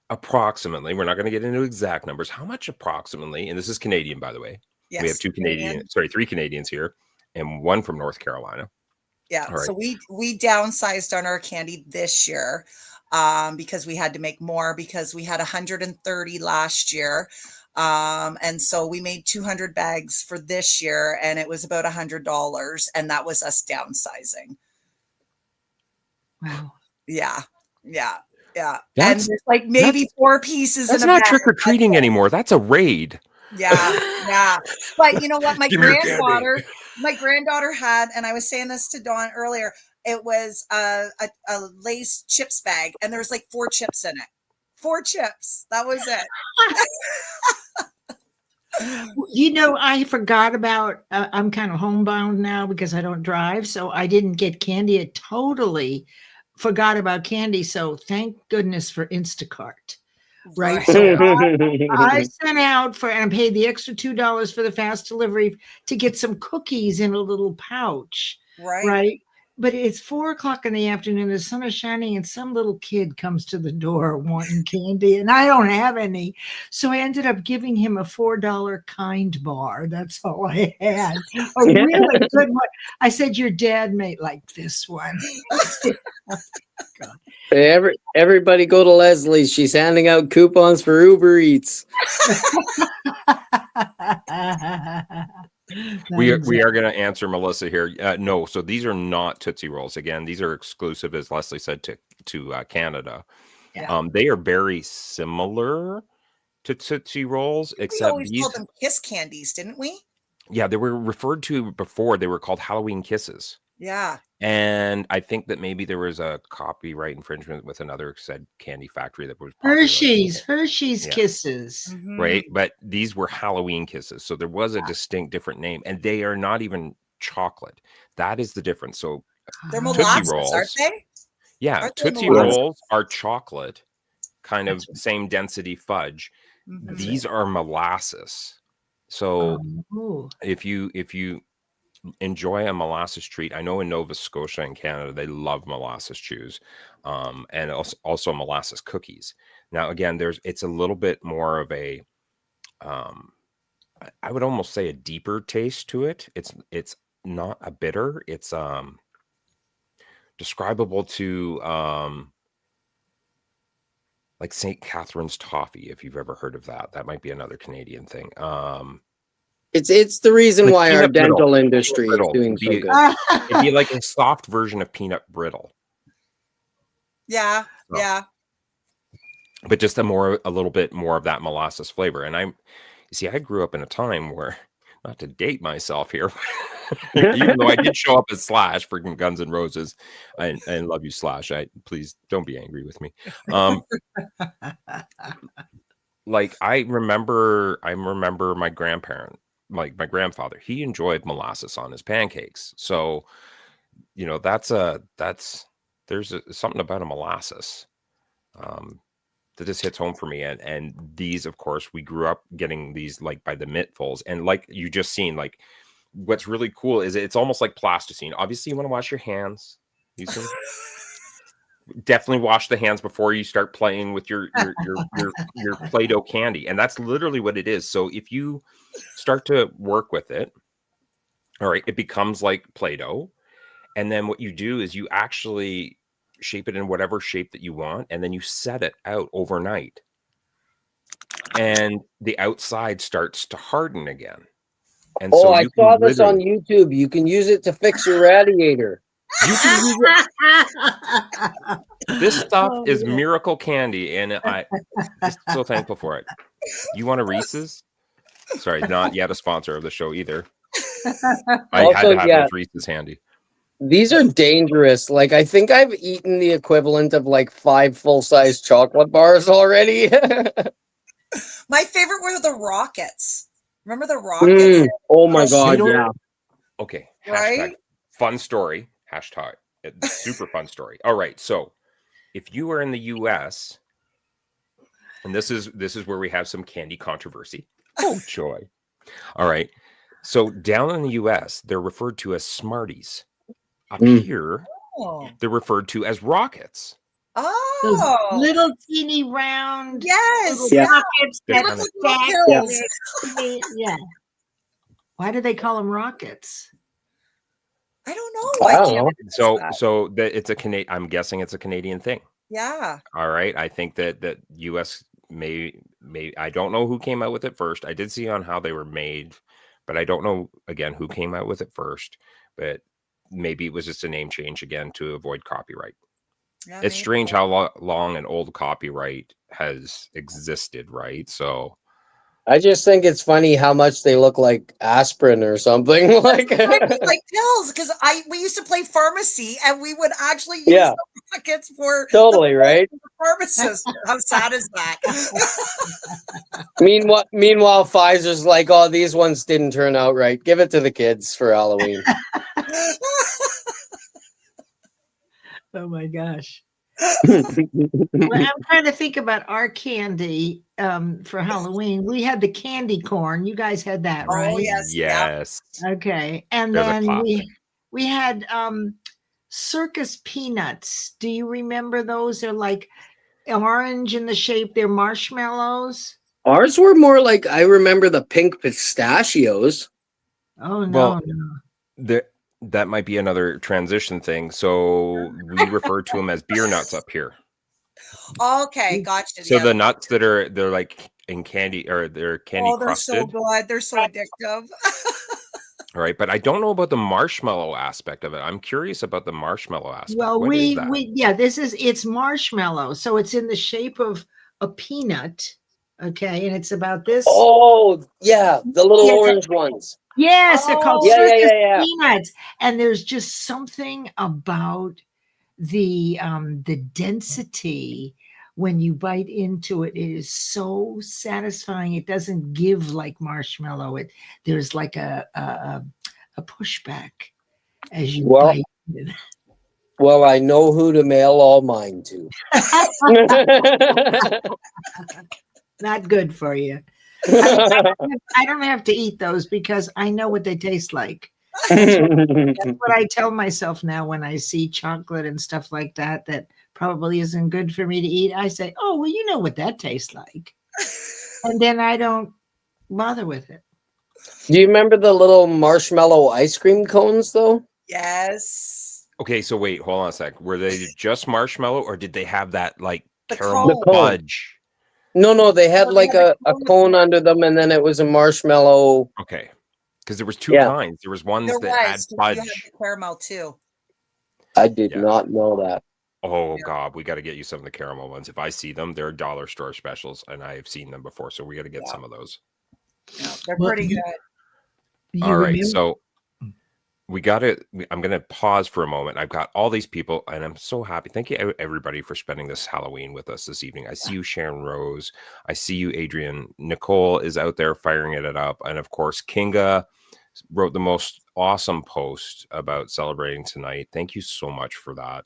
Speaker 1: approximately, we're not going to get into exact numbers, how much approximately, and this is Canadian, by the way.
Speaker 9: Yes,
Speaker 1: we have three Canadians here and one from North Carolina.
Speaker 9: Yeah.
Speaker 1: Right.
Speaker 9: So we downsized on our candy this year because we had to make more because we had 130 last year. And so we made 200 bags for this year and it was about $100 and that was us downsizing.
Speaker 11: Wow.
Speaker 9: Yeah. Yeah. Yeah.
Speaker 1: And
Speaker 9: there's like maybe 4 pieces in a bag.
Speaker 1: That's not trick-or-treating anymore. That's a raid.
Speaker 9: Yeah. Yeah. But you know what? My granddaughter had, and I was saying this to Dawn earlier, it was a Lay's chips bag and there was like 4 chips in it. 4 chips. That was it.
Speaker 11: I forgot about, I'm kind of homebound now because I don't drive. So I didn't get candy. I totally forgot about candy. So thank goodness for Instacart. Right. So I sent out and paid the extra $2 for the fast delivery to get some cookies in a little pouch. Right. But it's 4:00 in the afternoon. The sun is shining and some little kid comes to the door wanting candy and I don't have any. So I ended up giving him a $4 Kind bar. That's all I had. A really good one. I said, your dad may like this one.
Speaker 10: Everybody go to Leslie. She's handing out coupons for Uber Eats.
Speaker 1: We are going to answer Melissa here. No, so these are not Tootsie Rolls. Again, these are exclusive, as Leslie said, to Canada.
Speaker 9: Yeah.
Speaker 1: They are very similar to Tootsie Rolls, except
Speaker 9: we always called them kiss candies, didn't we?
Speaker 1: Yeah, they were referred to before. They were called Halloween Kisses.
Speaker 9: Yeah.
Speaker 1: And I think that maybe there was a copyright infringement with another said candy factory that was popular.
Speaker 11: Hershey's Kisses.
Speaker 9: Mhm.
Speaker 1: Right, but these were Halloween Kisses, so there was a distinct different name, and they are not even chocolate. That is the difference. So
Speaker 9: They're
Speaker 11: Ah.
Speaker 1: Tootsie
Speaker 9: molasses, aren't
Speaker 1: Rolls,
Speaker 9: they?
Speaker 1: yeah,
Speaker 9: Aren't they
Speaker 1: Tootsie
Speaker 9: molasses?
Speaker 1: Rolls are chocolate, kind of
Speaker 11: That's
Speaker 1: same density fudge.
Speaker 9: Mhm.
Speaker 1: These are molasses. So
Speaker 11: Oh.
Speaker 1: if you enjoy a molasses treat, I know in Nova Scotia and Canada they love molasses chews, and also molasses cookies. Now again, it's a little bit more of a I would almost say a deeper taste to it. It's not a bitter. It's describable to like St. Catherine's toffee, if you've ever heard of that. That might be another Canadian thing.
Speaker 10: It's the reason
Speaker 1: Like
Speaker 10: why our
Speaker 1: peanut brittle.
Speaker 10: dental industry is
Speaker 1: Brittle.
Speaker 10: doing so good.
Speaker 1: It'd be like a soft version of peanut brittle,
Speaker 9: Yeah.
Speaker 1: Oh.
Speaker 9: Yeah.
Speaker 1: but just a little bit more of that molasses flavor. And you see, I grew up in a time where, not to date myself here, even though I did show up as Slash for Guns N' Roses, and love you, Slash. Please don't be angry with me. Like I remember my grandparent, like my grandfather, he enjoyed molasses on his pancakes. So, you know, there's something about a molasses that just hits home for me. And these, of course, we grew up getting these like by the mittfuls, and like you just seen, like what's really cool is it's almost like plasticine. Obviously, you want to wash your hands. Definitely wash the hands before you start playing with your Play-Doh candy, and that's literally what it is. So if you start to work with it, all right, it becomes like Play-Doh, and then what you do is you actually shape it in whatever shape that you want, and then you set it out overnight, and the outside starts to harden again. And
Speaker 10: Oh,
Speaker 1: so
Speaker 10: I
Speaker 1: you
Speaker 10: saw
Speaker 1: can
Speaker 10: this on
Speaker 1: literally,
Speaker 10: YouTube. You can use it to fix your radiator.
Speaker 1: you can use it. This stuff
Speaker 11: Oh,
Speaker 1: is
Speaker 11: yeah.
Speaker 1: miracle candy, and I'm just so thankful for it. You want a Reese's? Sorry, not yet a sponsor of the show either. I had to have those Reese's handy.
Speaker 10: These are dangerous. Like, I think I've eaten the equivalent of like 5 full-size chocolate bars already.
Speaker 9: My favorite were the Rockets. Remember the Rockets?
Speaker 10: Oh my God, yeah.
Speaker 1: Okay.
Speaker 9: Right?
Speaker 1: Fun story. Hashtag super fun story. All right. So if you are in the US, and this is where we have some candy controversy. Oh, joy. All right. So down in the US, they're referred to as Smarties. Up here, they're referred to as Rockets.
Speaker 11: Those
Speaker 9: Oh,
Speaker 11: little teeny round
Speaker 9: yes.
Speaker 11: little
Speaker 9: Yeah.
Speaker 11: rockets
Speaker 9: They
Speaker 11: that
Speaker 9: look like
Speaker 11: stack
Speaker 9: little
Speaker 11: in
Speaker 9: pills.
Speaker 11: yeah. Why do they call them rockets?
Speaker 9: I don't know.
Speaker 10: I don't know.
Speaker 1: So that it's a Canadian. I'm guessing it's a Canadian thing.
Speaker 9: Yeah.
Speaker 1: All right. I think that US may I don't know who came out with it first. I did see on how they were made, but I don't know again who came out with it first. But maybe it was just a name change again to avoid copyright.
Speaker 9: Yeah,
Speaker 1: It's
Speaker 9: maybe.
Speaker 1: strange how long an old copyright has existed, right? So
Speaker 10: I just think it's funny how much they look like aspirin or something. Like,
Speaker 9: like pills, because we used to play pharmacy and we would actually use
Speaker 10: Yeah.
Speaker 9: the Rockets for
Speaker 10: Totally,
Speaker 9: the
Speaker 10: right?
Speaker 9: pharmacist. How sad is that?
Speaker 10: Meanwhile, Pfizer's like, oh, these ones didn't turn out right. Give it to the kids for Halloween.
Speaker 11: Oh my gosh. Well, I'm trying to think about our candy for Halloween. We had the candy corn. You guys had that,
Speaker 9: Oh,
Speaker 11: right?
Speaker 9: yes.
Speaker 1: yes.
Speaker 11: Okay. And
Speaker 1: There's a
Speaker 11: then
Speaker 1: classic.
Speaker 11: we had circus peanuts. Do you remember those? They're like orange in the shape. They're marshmallows.
Speaker 10: Ours were more like, I remember the pink pistachios.
Speaker 11: Oh no,
Speaker 1: Well,
Speaker 11: no.
Speaker 1: that might be another transition thing. So we refer to them as beer nuts up here.
Speaker 9: Okay, gotcha.
Speaker 1: So
Speaker 9: Yeah.
Speaker 1: the nuts they're like in candy, or they're candy
Speaker 9: Oh, they're so
Speaker 1: crusted.
Speaker 9: good. They're so addictive.
Speaker 1: All right, but I don't know about the marshmallow aspect of it. I'm curious about the marshmallow aspect.
Speaker 11: Well,
Speaker 1: What is that?
Speaker 11: it's marshmallow. So it's in the shape of a peanut. Okay, and it's about this.
Speaker 10: Oh, yeah, the little
Speaker 11: Yeah.
Speaker 10: orange ones.
Speaker 11: Yes, they're called
Speaker 10: Yeah, yeah,
Speaker 11: circus
Speaker 10: yeah, yeah.
Speaker 11: peanuts. And there's just something about the density when you bite into it. It is so satisfying. It doesn't give like marshmallow. There's like a pushback as you
Speaker 10: Well,
Speaker 11: bite it.
Speaker 10: well, I know who to mail all mine to.
Speaker 11: Not good for you. I don't have to eat those because I know what they taste like. That's what I tell myself now when I see chocolate and stuff like that that probably isn't good for me to eat. I say, "Oh, well, you know what that tastes like," and then I don't bother with it.
Speaker 10: Do you remember the little marshmallow ice cream cones, though?
Speaker 9: Yes.
Speaker 1: Okay, so wait, hold on a sec. Were they just marshmallow, or did they have that like
Speaker 9: The
Speaker 1: caramel
Speaker 10: cone.
Speaker 1: fudge?
Speaker 10: No, they had
Speaker 9: Oh, they
Speaker 10: like
Speaker 9: had the
Speaker 10: a
Speaker 9: cone.
Speaker 10: cone under them, and then it was a marshmallow.
Speaker 1: Okay, because there was two
Speaker 10: Yeah,
Speaker 1: kinds. There was ones
Speaker 9: There
Speaker 1: that had
Speaker 9: was. 'Cause you had
Speaker 1: fudge.
Speaker 9: the caramel too.
Speaker 10: I did
Speaker 1: Yeah.
Speaker 10: not know that.
Speaker 1: Oh God, we got to get you some of the caramel ones. If I see them, they're dollar store specials, and I have seen them before. So we got to get
Speaker 9: Yeah.
Speaker 1: some of those.
Speaker 9: Yeah, they're
Speaker 11: Well,
Speaker 9: pretty good.
Speaker 11: you
Speaker 1: All right,
Speaker 11: remember?
Speaker 1: so we got to. I'm going to pause for a moment. I've got all these people, and I'm so happy. Thank you, everybody, for spending this Halloween with us this evening. I see you, Sharon Rose. I see you, Adrian. Nicole is out there firing it up, and of course, Kinga wrote the most awesome post about celebrating tonight. Thank you so much for that.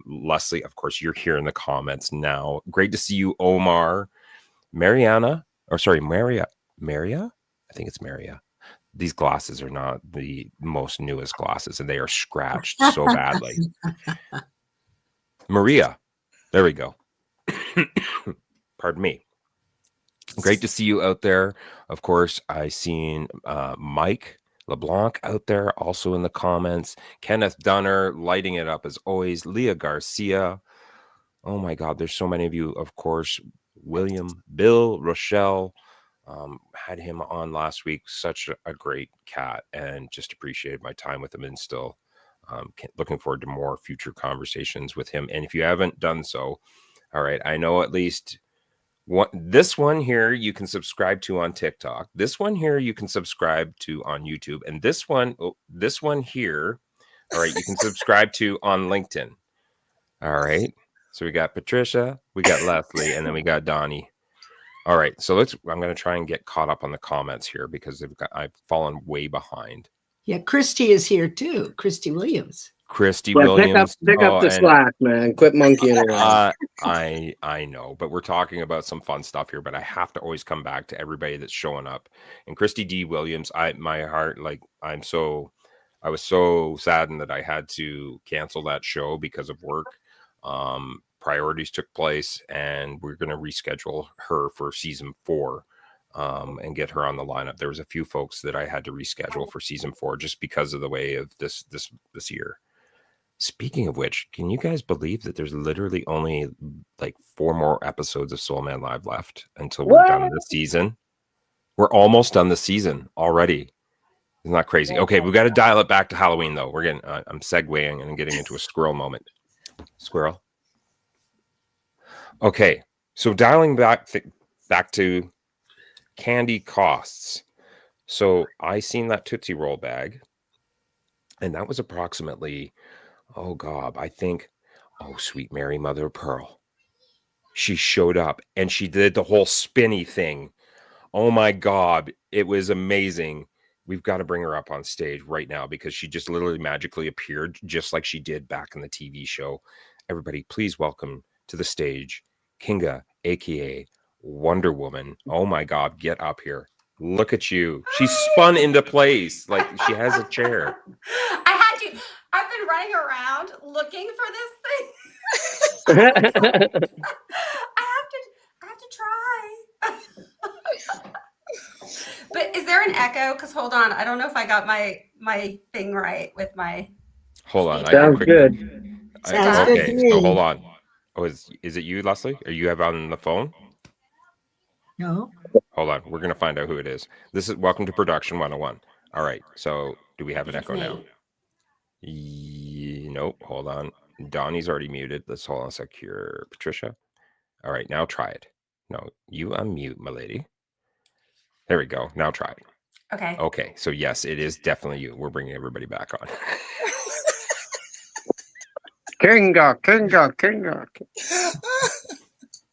Speaker 1: Leslie, of course, you're here in the comments now. Great to see you, Omar, Mariana, or sorry, Maria. I think it's Maria. These glasses are not the most newest glasses, and they are scratched so badly. Maria, there we go. Pardon me. Great to see you out there. Of course, I seen Mike LeBlanc out there also in the comments. Kenneth Dunner lighting it up as always. Leah Garcia. Oh my God, there's so many of you. Of course, William, Bill, Rochelle. Had him on last week. Such a great cat, and just appreciated my time with him, and still looking forward to more future conversations with him. And if you haven't done so, all right, I know at least this one here you can subscribe to on TikTok. This one here you can subscribe to on YouTube, and this one here, all right, you can subscribe to on LinkedIn. All right, so we got Patricia, we got Leslie, and then we got Donnie. All right, so I'm going to try and get caught up on the comments here because I've fallen way behind.
Speaker 11: Yeah, Christy is here too. Christy Williams.
Speaker 1: Christy Williams.
Speaker 10: Pick up the slack, man. Quit monkeying around.
Speaker 1: I know, but we're talking about some fun stuff here. But I have to always come back to everybody that's showing up. And Christy D. Williams, my heart, like I was so saddened that I had to cancel that show because of work. Priorities took place, and we're going to reschedule her for season 4 and get her on the lineup. There was a few folks that I had to reschedule for season 4 just because of the way of this year. Speaking of which, can you guys believe that there's literally only like 4 more episodes of Soul Man Live left until we're done this season? We're almost done the season already. Isn't that crazy? Okay, we got to dial it back to Halloween though. We're getting I'm segueing and getting into a squirrel moment. Squirrel. Okay, so dialing back to candy costs. So I seen that Tootsie Roll bag, and that was approximately, oh God, I think, oh sweet Mary, Mother of Pearl. She showed up and she did the whole spinny thing. Oh my God, it was amazing. We've got to bring her up on stage right now because she just literally magically appeared just like she did back in the TV show. Everybody, please welcome to the stage Kinga, aka Wonder Woman. Oh my God, get up here. Look at you. She's spun into place like she has a chair.
Speaker 12: I've been running around looking for this thing. I have to try. But is there an echo? Because hold on, I don't know if I got my thing right with my.
Speaker 1: Hold on.
Speaker 10: Sounds good.
Speaker 1: Okay, so hold on. Oh, is it you, Leslie? Are you on the phone?
Speaker 11: No.
Speaker 1: Hold on. We're going to find out who it is. This is Welcome to Production 101. All right. So do we have an echo now? Nope. Hold on. Donnie's already muted. Let's hold on a sec here. Patricia. All right. Now try it. No, you unmute, my lady. There we go. Now try it.
Speaker 12: Okay.
Speaker 1: Okay, so yes, it is definitely you. We're bringing everybody back on.
Speaker 10: Kinga.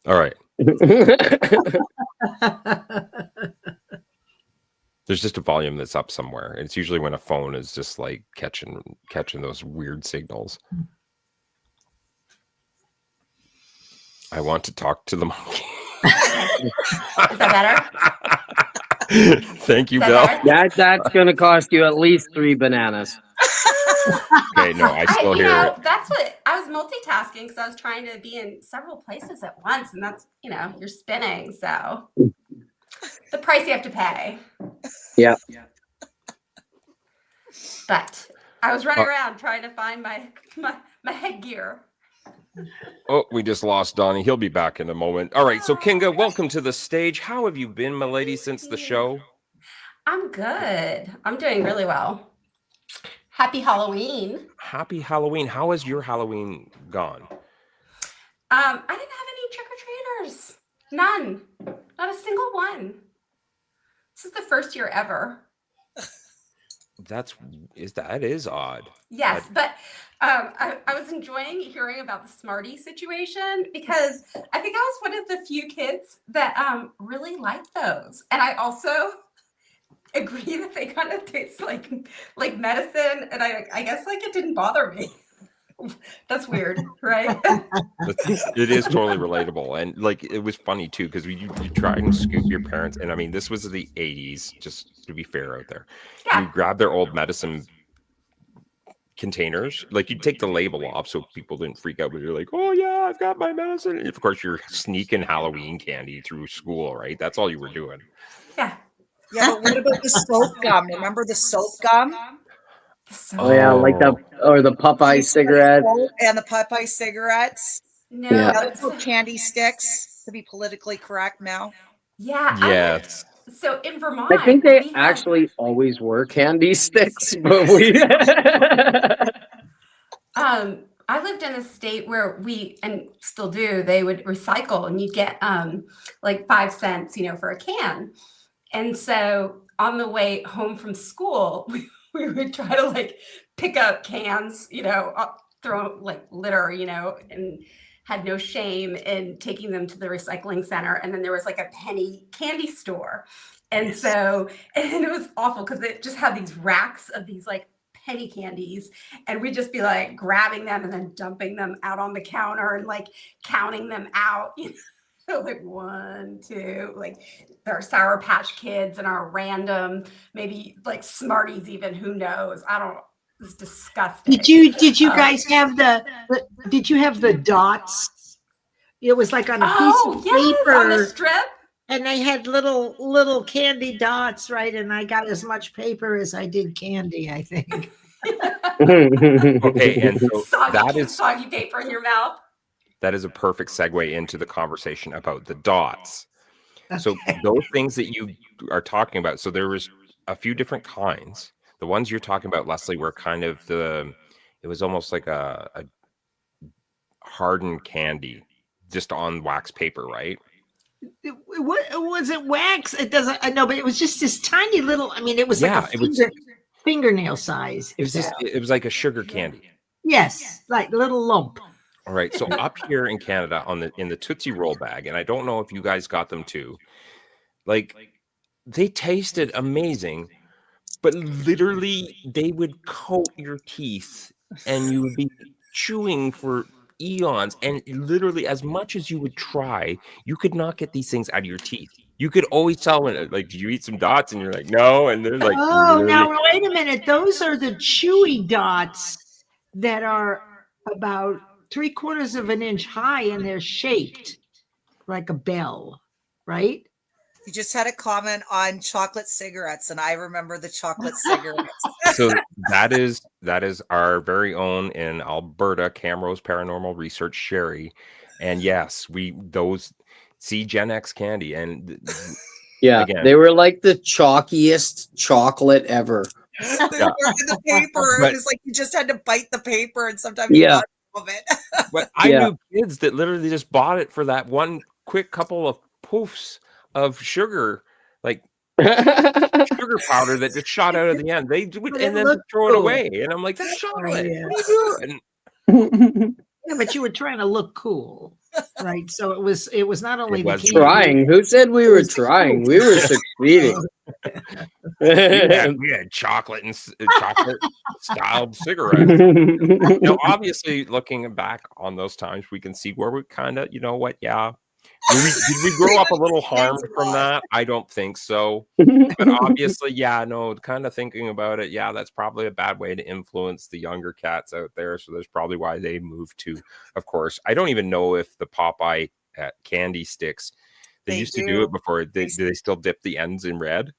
Speaker 1: All right. There's just a volume that's up somewhere. It's usually when a phone is just like catching those weird signals. I want to talk to the monkey.
Speaker 12: Is that
Speaker 1: better? Thank you, Bill.
Speaker 10: That's going to cost you at least 3 bananas.
Speaker 1: Okay, no, I still hear it.
Speaker 12: That's what I was multitasking because I was trying to be in several places at once, and that's you're spinning, so the price you have to pay.
Speaker 10: Yeah.
Speaker 12: But I was running around trying to find my headgear.
Speaker 1: Oh, we just lost Donnie. He'll be back in a moment. All right, so Kinga, welcome to the stage. How have you been, my lady, since the show?
Speaker 12: I'm good. I'm doing really well. Happy Halloween.
Speaker 1: Happy Halloween. How has your Halloween gone?
Speaker 12: I didn't have any trick-or-treaters. None. Not a single one. This is the first year ever.
Speaker 1: That is odd.
Speaker 12: Yes, but I was enjoying hearing about the Smartie situation because I think I was one of the few kids that really liked those. And I also agree that they kind of taste like medicine, and I guess like it didn't bother me. That's weird, right?
Speaker 1: It is totally relatable, and like it was funny too because you try and scoop your parents, and I mean this was the 80s, just to be fair out there.
Speaker 12: Yeah.
Speaker 1: You grab their old medicine containers, like you take the label off so people didn't freak out, but you're like, oh yeah, I've got my medicine. And of course you're sneaking Halloween candy through school, right? That's all you were doing.
Speaker 12: Yeah.
Speaker 9: Yeah, but what about the soap gum? Remember the soap gum?
Speaker 10: Oh yeah, like the Popeye cigarette.
Speaker 9: And the Popeye cigarettes.
Speaker 12: No.
Speaker 10: Yeah.
Speaker 9: Also candy sticks, to be politically correct now.
Speaker 12: Yeah.
Speaker 1: Yes.
Speaker 12: So in Vermont,
Speaker 10: I think they
Speaker 12: we had-
Speaker 10: actually always were candy sticks, but we
Speaker 12: I lived in a state where we, and still do, they would recycle and you get like 5 cents, for a can. And so on the way home from school, we would try to like pick up cans, throw like litter, and had no shame in taking them to the recycling center. And then there was like a penny candy store. And so, and it was awful because it just had these racks of these like penny candies, and we'd just be like grabbing them and then dumping them out on the counter and like counting them out. Like 1, 2, like our Sour Patch Kids and our random, maybe like Smarties even, who knows? I don't, it's disgusting.
Speaker 11: Did you guys have did you have the dots? It was like on a piece of paper.
Speaker 12: On the strip.
Speaker 11: And they had little candy dots, right? And I got as much paper as I did candy, I think.
Speaker 1: Okay, and so
Speaker 12: soggy paper in your mouth.
Speaker 1: That is a perfect segue into the conversation about the dots. Okay. So those things that you are talking about, so there was a few different kinds. The ones you're talking about, Leslie, were kind of it was almost like a hardened candy just on wax paper, right?
Speaker 11: What was it? Wax? It doesn't. I know, but it was just this tiny little. I mean, it was like a fingernail size.
Speaker 1: It was like a sugar candy.
Speaker 11: Yes, like a little lump.
Speaker 1: All right. So up here in Canada, in the Tootsie Roll bag, and I don't know if you guys got them too. Like they tasted amazing, but literally they would coat your teeth, and you would be chewing for eons, and literally as much as you would try, you could not get these things out of your teeth. You could always tell when, like, did you eat some dots? And you're like, no. And they're like,
Speaker 11: oh, now wait a minute. Those are the chewy dots that are about 3/4 of an inch high, and they're shaped like a bell, right?
Speaker 9: You just had a comment on chocolate cigarettes, and I remember the chocolate cigarettes.
Speaker 1: So that is our very own in Alberta, Camrose Paranormal Research, Sherry. And yes, those see Gen X candy. And
Speaker 10: yeah,
Speaker 1: again,
Speaker 10: they were like the chalkiest chocolate ever.
Speaker 9: They were in the paper. It was like you just had to bite the paper, and sometimes you got of it.
Speaker 1: But I knew kids that literally just bought it for that one quick couple of poofs of sugar. Like sugar powder that just shot out of the end. They do it
Speaker 11: But
Speaker 1: and
Speaker 11: it
Speaker 1: then
Speaker 11: looked
Speaker 1: throw it
Speaker 11: cool.
Speaker 1: away. And I'm like, that's
Speaker 11: Oh,
Speaker 1: chocolate.
Speaker 11: yeah.
Speaker 1: What are you doing?
Speaker 11: Yeah, but you were trying to look cool, right? So it was not only the
Speaker 1: was
Speaker 11: candy,
Speaker 10: Trying. Who said we
Speaker 11: it
Speaker 10: were
Speaker 11: was the
Speaker 10: trying?
Speaker 11: fruit.
Speaker 10: We were succeeding.
Speaker 1: We had chocolate and chocolate styled cigarettes. Now, obviously, looking back on those times, we can see where we kind of, you know what? Yeah. Did we grow up a little harmed from that? I don't think so. But obviously, yeah, no, kind of thinking about it, yeah, that's probably a bad way to influence the younger cats out there. So there's probably why they moved to, of course. I don't even know if the Popeye candy sticks, they used to do it before. Do they still dip the ends in red?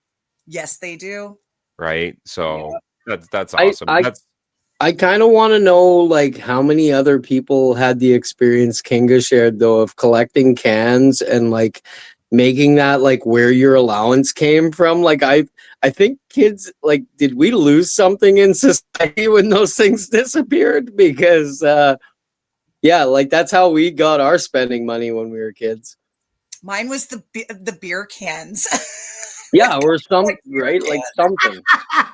Speaker 9: Yes, they do.
Speaker 1: Right. So that's awesome.
Speaker 10: I kind of want to know, like, how many other people had the experience Kinga shared, though, of collecting cans and like making that like where your allowance came from. Like, I think kids, like, did we lose something in society when those things disappeared? Because yeah, like that's how we got our spending money when we were kids.
Speaker 9: Mine was the beer cans.
Speaker 10: Yeah, or something, right? Like something.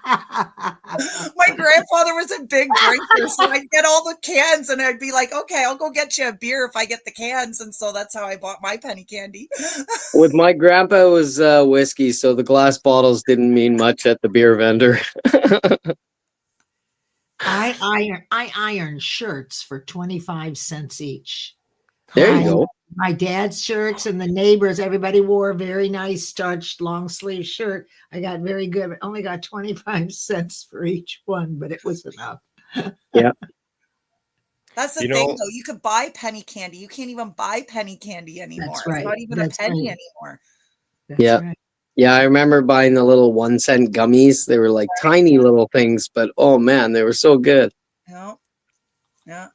Speaker 9: My grandfather was a big drinker, so I'd get all the cans and I'd be like, okay, I'll go get you a beer if I get the cans. And so that's how I bought my penny candy.
Speaker 10: With my grandpa, it was whiskey, so the glass bottles didn't mean much at the beer vendor.
Speaker 11: I iron shirts for 25 cents each.
Speaker 10: There you go.
Speaker 11: My dad's shirts and the neighbors, everybody wore a very nice starched long sleeve shirt. I got very good. I only got 25 cents for each one, but it was enough.
Speaker 10: Yeah.
Speaker 9: That's the thing, though. You could buy penny candy. You can't even buy penny candy anymore.
Speaker 11: That's right.
Speaker 9: It's not even
Speaker 11: That's
Speaker 9: a penny
Speaker 11: right.
Speaker 9: anymore.
Speaker 11: That's
Speaker 10: Yeah.
Speaker 11: right.
Speaker 10: Yeah, I remember buying the little 1 cent gummies. They were like tiny little things, but oh man, they were so good.
Speaker 9: Yeah. Yeah.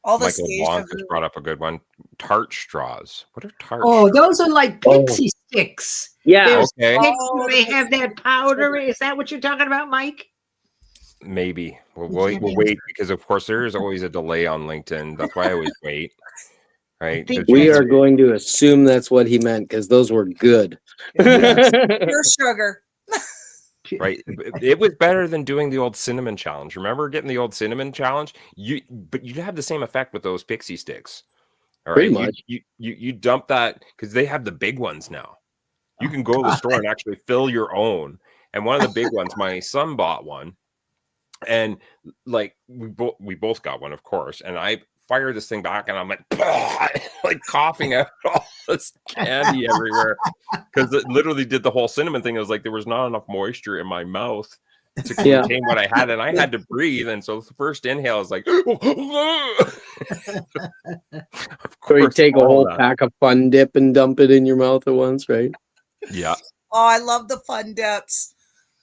Speaker 9: All the
Speaker 1: Michael Blanc just brought up a good one. Tart straws. What are tart?
Speaker 11: Oh, those are like pixie sticks.
Speaker 10: Yeah.
Speaker 11: There's
Speaker 1: Okay.
Speaker 11: sticks and they have that powder. Is that what you're talking about, Mike?
Speaker 1: Maybe we'll wait because of course there is always a delay on LinkedIn. That's why I always wait. Right.
Speaker 10: We are going to assume that's what he meant because those were good.
Speaker 9: Pure sugar.
Speaker 1: Right. It was better than doing the old cinnamon challenge. Remember getting the old cinnamon challenge? But you'd have the same effect with those pixie sticks. All right.
Speaker 10: Pretty much.
Speaker 1: You dump that because they have the big ones now. You can go to the store and actually fill your own. And one of the big ones, my son bought one. And like we both got one, of course. And I fire this thing back and I'm like coughing out all this candy everywhere because it literally did the whole cinnamon thing. It was like there was not enough moisture in my mouth to contain what I had, and I had to breathe. And so the first inhale I was like,
Speaker 10: So you take a whole pack of Fun Dip and dump it in your mouth at once, right?
Speaker 1: Yeah.
Speaker 9: Oh, I love the Fun Dips.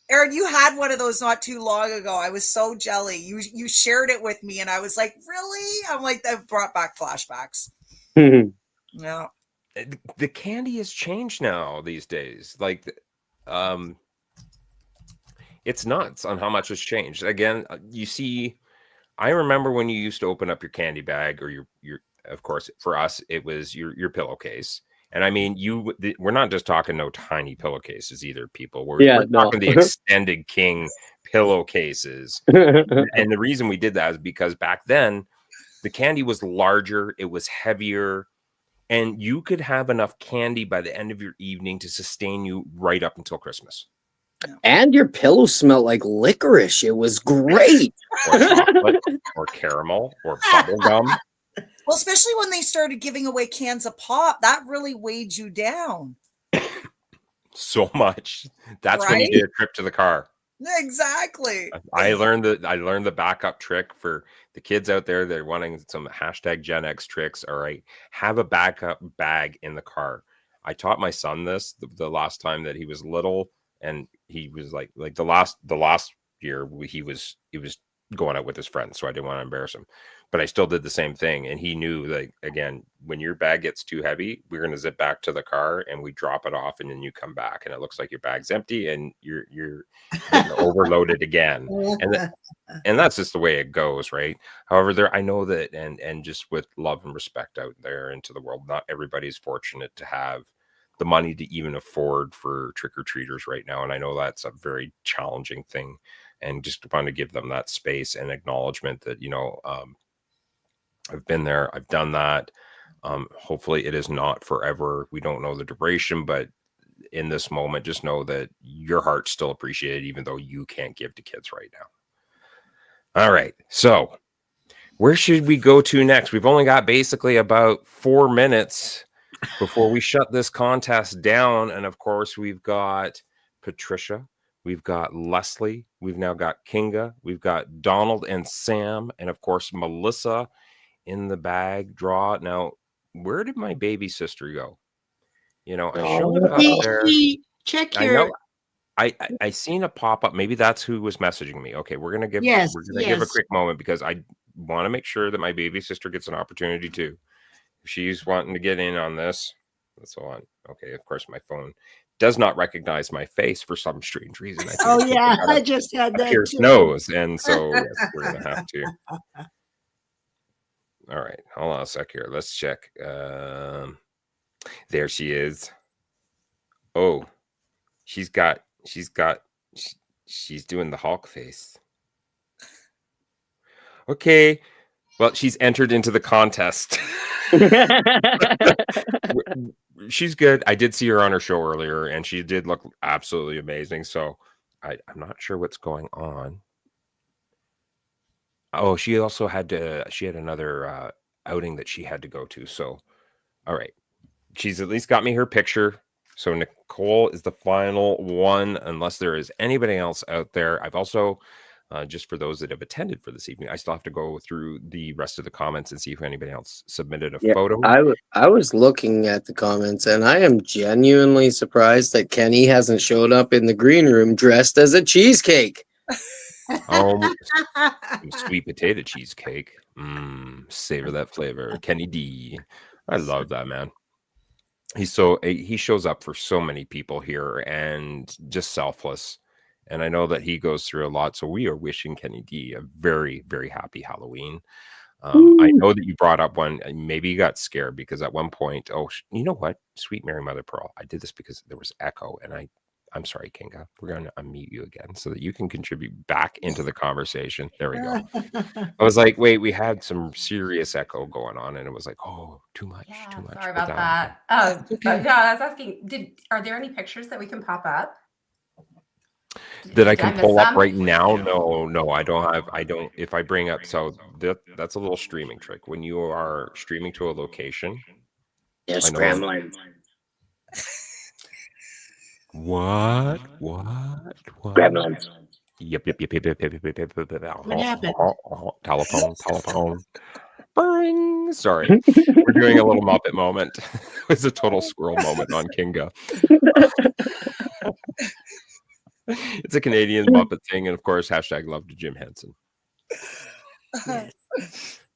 Speaker 9: Aaron, you had one of those not too long ago. I was so jelly. You shared it with me, and I was like, really? I'm like, that brought back flashbacks. Yeah.
Speaker 1: The candy has changed now these days. Like, it's nuts on how much has changed. Again, you see, I remember when you used to open up your candy bag or your of course, for us, it was your pillowcase. And I mean, we're not just talking no tiny pillowcases either, people. We're talking the extended king pillowcases. And the reason we did that is because back then, the candy was larger, it was heavier, and you could have enough candy by the end of your evening to sustain you right up until Christmas.
Speaker 10: And your pillow smelled like licorice. It was great.
Speaker 1: Or chocolate, or caramel, or bubble gum.
Speaker 9: Well, especially when they started giving away cans of pop, that really weighed you down.
Speaker 1: So much. That's when you did a trip to the car.
Speaker 9: Exactly.
Speaker 1: I learned the backup trick for the kids out there that are wanting some hashtag Gen X tricks. All right. Have a backup bag in the car. I taught my son this the last time that he was little, and he was like the last year he was going out with his friends, so I didn't want to embarrass him. But I still did the same thing, and he knew, like, again, when your bag gets too heavy, we're going to zip back to the car and we drop it off, and then you come back and it looks like your bag's empty and you're getting overloaded again. And that's just the way it goes, right? However, I know that, and just with love and respect out there into the world, not everybody's fortunate to have the money to even afford for trick-or-treaters right now. And I know that's a very challenging thing. And just want to give them that space and acknowledgement that, I've been there, I've done that. Hopefully it is not forever. We don't know the duration, but in this moment, just know that your heart's still appreciated, even though you can't give to kids right now. All right. So where should we go to next? We've only got basically about 4 minutes before we shut this contest down. And of course, we've got Patricia, we've got Leslie, we've now got Kinga, we've got Donald and Sam, and of course, Melissa in the bag draw. Now, where did my baby sister go? I showed her up there.
Speaker 11: Check
Speaker 1: I
Speaker 11: your.
Speaker 1: know. I seen a pop up. Maybe that's who was messaging me. Okay, we're gonna give a quick moment because I want to make sure that my baby sister gets an opportunity too. If she's wanting to get in on this, and so on. Okay, of course, my phone does not recognize my face for some strange reason.
Speaker 11: I just had that
Speaker 1: Pierce
Speaker 11: too.
Speaker 1: nose, and so yes, we're gonna have to. All right, hold on a sec here. Let's check. There she is. Oh, she's doing the Hulk face. Okay. Well, she's entered into the contest. She's good. I did see her on her show earlier, and she did look absolutely amazing. So I'm not sure what's going on. Oh, she also had another outing that she had to go to. So, all right. She's at least got me her picture. So Nicole is the final one, unless there is anybody else out there. I've also, just for those that have attended for this evening, I still have to go through the rest of the comments and see if anybody else submitted a photo.
Speaker 10: I was looking at the comments, and I am genuinely surprised that Kenny hasn't showed up in the green room dressed as a cheesecake.
Speaker 1: Sweet potato cheesecake. Savor that flavor. Kenny D. I love that, man. He shows up for so many people here and just selfless. And I know that he goes through a lot. So we are wishing Kenny D a very, very happy Halloween. I know that you brought up one, maybe you got scared because at one point, you know what? Sweet Mary Mother Pearl. I did this because there was echo, and I'm sorry, Kinga. We're going to unmute you again so that you can contribute back into the conversation. There we go. I was like, wait, we had some serious echo going on, and it was like, oh, too much.
Speaker 12: Sorry about that. No, I was asking, are there any pictures that we can pop up?
Speaker 1: That I can pull up right now? No, I don't. If I bring up, so that's a little streaming trick. When you are streaming to a location,
Speaker 10: they're scrambling.
Speaker 1: What?
Speaker 10: Gremlins.
Speaker 1: Yep.
Speaker 11: What happened?
Speaker 1: Telephone. Bring. Sorry, we're doing a little Muppet moment. It was a total squirrel moment on Kinga. It's a Canadian Muppet thing, and of course, # love to Jim Henson.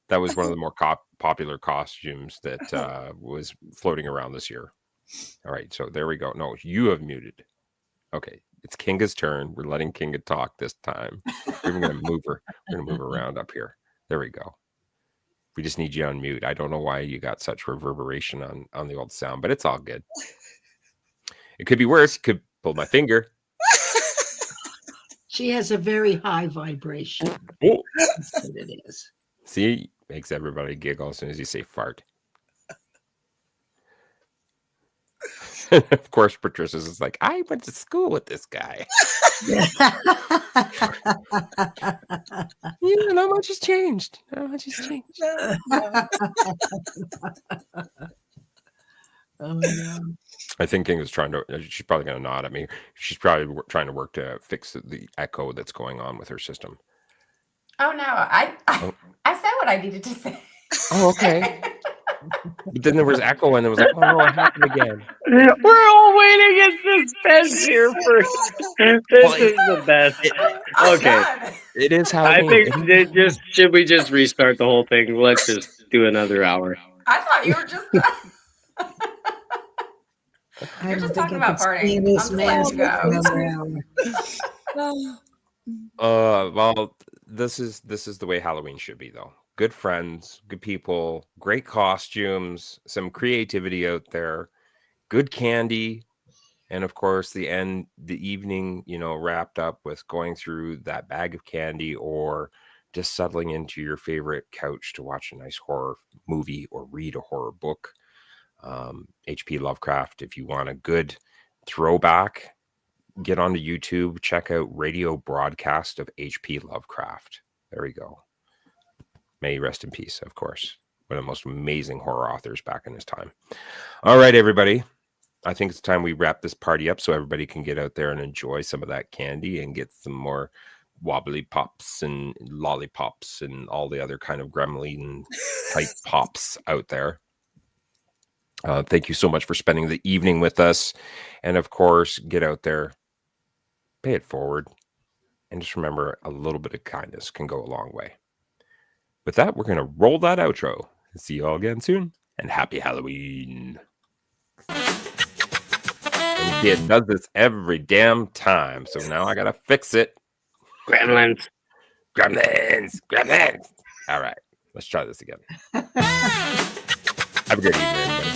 Speaker 1: That was one of the more popular costumes that was floating around this year. All right, so there we go. No, you have muted. Okay, it's Kinga's turn. We're letting Kinga talk this time. We're going to move her. We're going to move her around up here. There we go. We just need you on mute. I don't know why you got such reverberation on the old sound, but it's all good. It could be worse. Could pull my finger.
Speaker 11: She has a very high vibration.
Speaker 1: Oh.
Speaker 11: That's what it is.
Speaker 1: See, makes everybody giggle as soon as you say fart. Of course, Patricia's is like, I went to school with this guy. Not much has changed.
Speaker 11: Oh my God.
Speaker 1: I think King is trying to, she's probably going to nod at me. She's probably trying to work to fix the echo that's going on with her system.
Speaker 12: Oh, no. I said what I needed to say.
Speaker 1: Oh, okay. But then there was echo, and it was like, oh, no, it happened again.
Speaker 10: We're all waiting at this bench here for this is the best. Okay.
Speaker 1: It is Halloween.
Speaker 10: I think should we just restart the whole thing? Let's just do another hour.
Speaker 12: I thought you were just you're just talking about farting.
Speaker 1: Well, this is the way Halloween should be, though. Good friends, good people, great costumes, some creativity out there, good candy, and of course the evening, wrapped up with going through that bag of candy, or just settling into your favorite couch to watch a nice horror movie or read a horror book. H.P. Lovecraft, if you want a good throwback, get onto YouTube, check out radio broadcast of H.P. Lovecraft. There we go. May he rest in peace, of course. One of the most amazing horror authors back in his time. All right, everybody. I think it's time we wrap this party up so everybody can get out there and enjoy some of that candy and get some more wobbly pops and lollipops and all the other kind of gremlin type pops out there. Thank you so much for spending the evening with us. And of course, get out there, pay it forward, and just remember, a little bit of kindness can go a long way. With that, we're going to roll that outro. See you all again soon, and happy Halloween. And it does this every damn time, so now I got to fix it.
Speaker 10: Gremlins.
Speaker 1: All right, let's try this again. Have a good evening, everybody.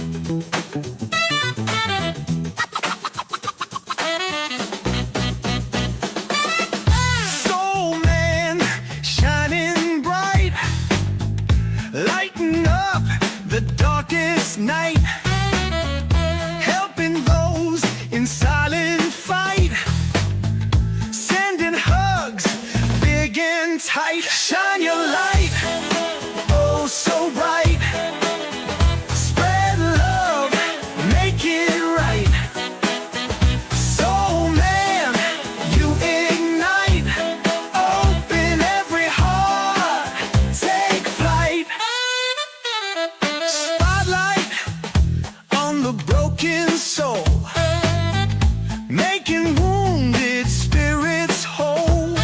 Speaker 5: Soul man, shining bright, lighting up the darkest night, helping those in silent fight, sending hugs big and tight. Shine your light, oh so bright. Spread love, make it right. Soul man, you ignite. Open every heart, take flight. Spotlight on the broken soul, making wounded spirits whole.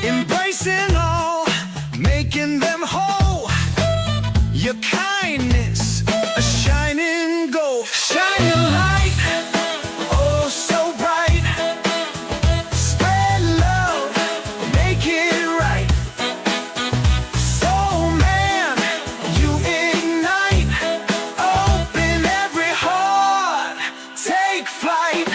Speaker 5: Embracing all, making them whole. Your kindness, a shining gold. Shine your light, oh so bright. Spread love, make it right. Soul man, you ignite. Open every heart, take flight.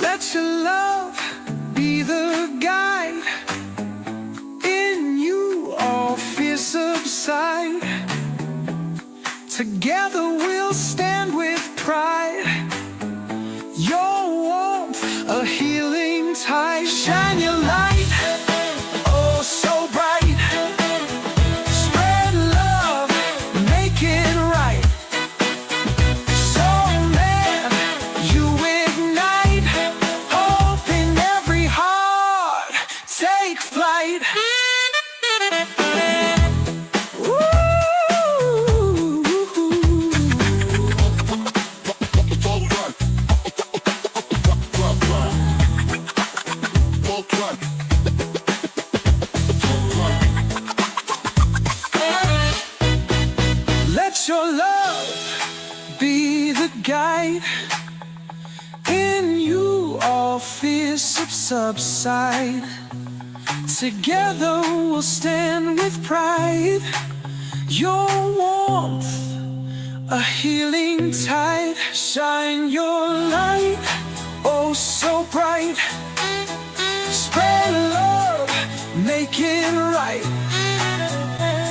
Speaker 5: Let your love be the guide. In you all fear subside. Together we'll stand with pride. Your warmth, a healing tide. Shine your light, oh so bright. Spread love, make it right. Soul man, you ignite. Open every heart, take flight. Let your love be the guide. In you all fears subside. Together we'll stand with pride. Your warmth, a healing tide. Shine your light, oh so bright. Spread love, make it right.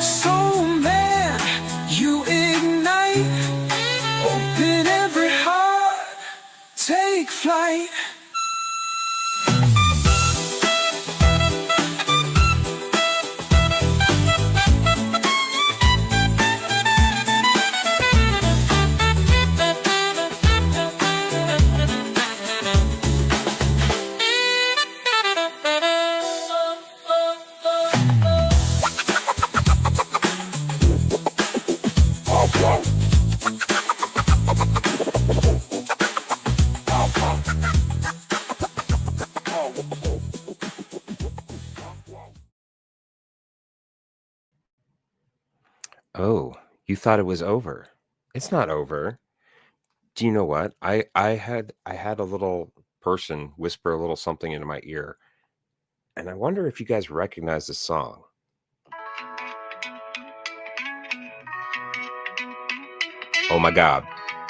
Speaker 5: Soul man, you ignite. Open every heart, take flight.
Speaker 1: Oh, you thought it was over. It's not over. Do you know what? I had a little person whisper a little something into my ear. And I wonder if you guys recognize the song. Oh my God.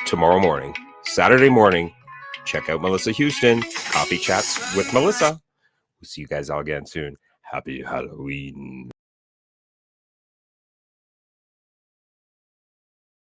Speaker 1: Tomorrow morning, Saturday morning, check out Melissa Houston, Coffee Chats with Melissa. We'll see you guys all again soon. Happy Halloween.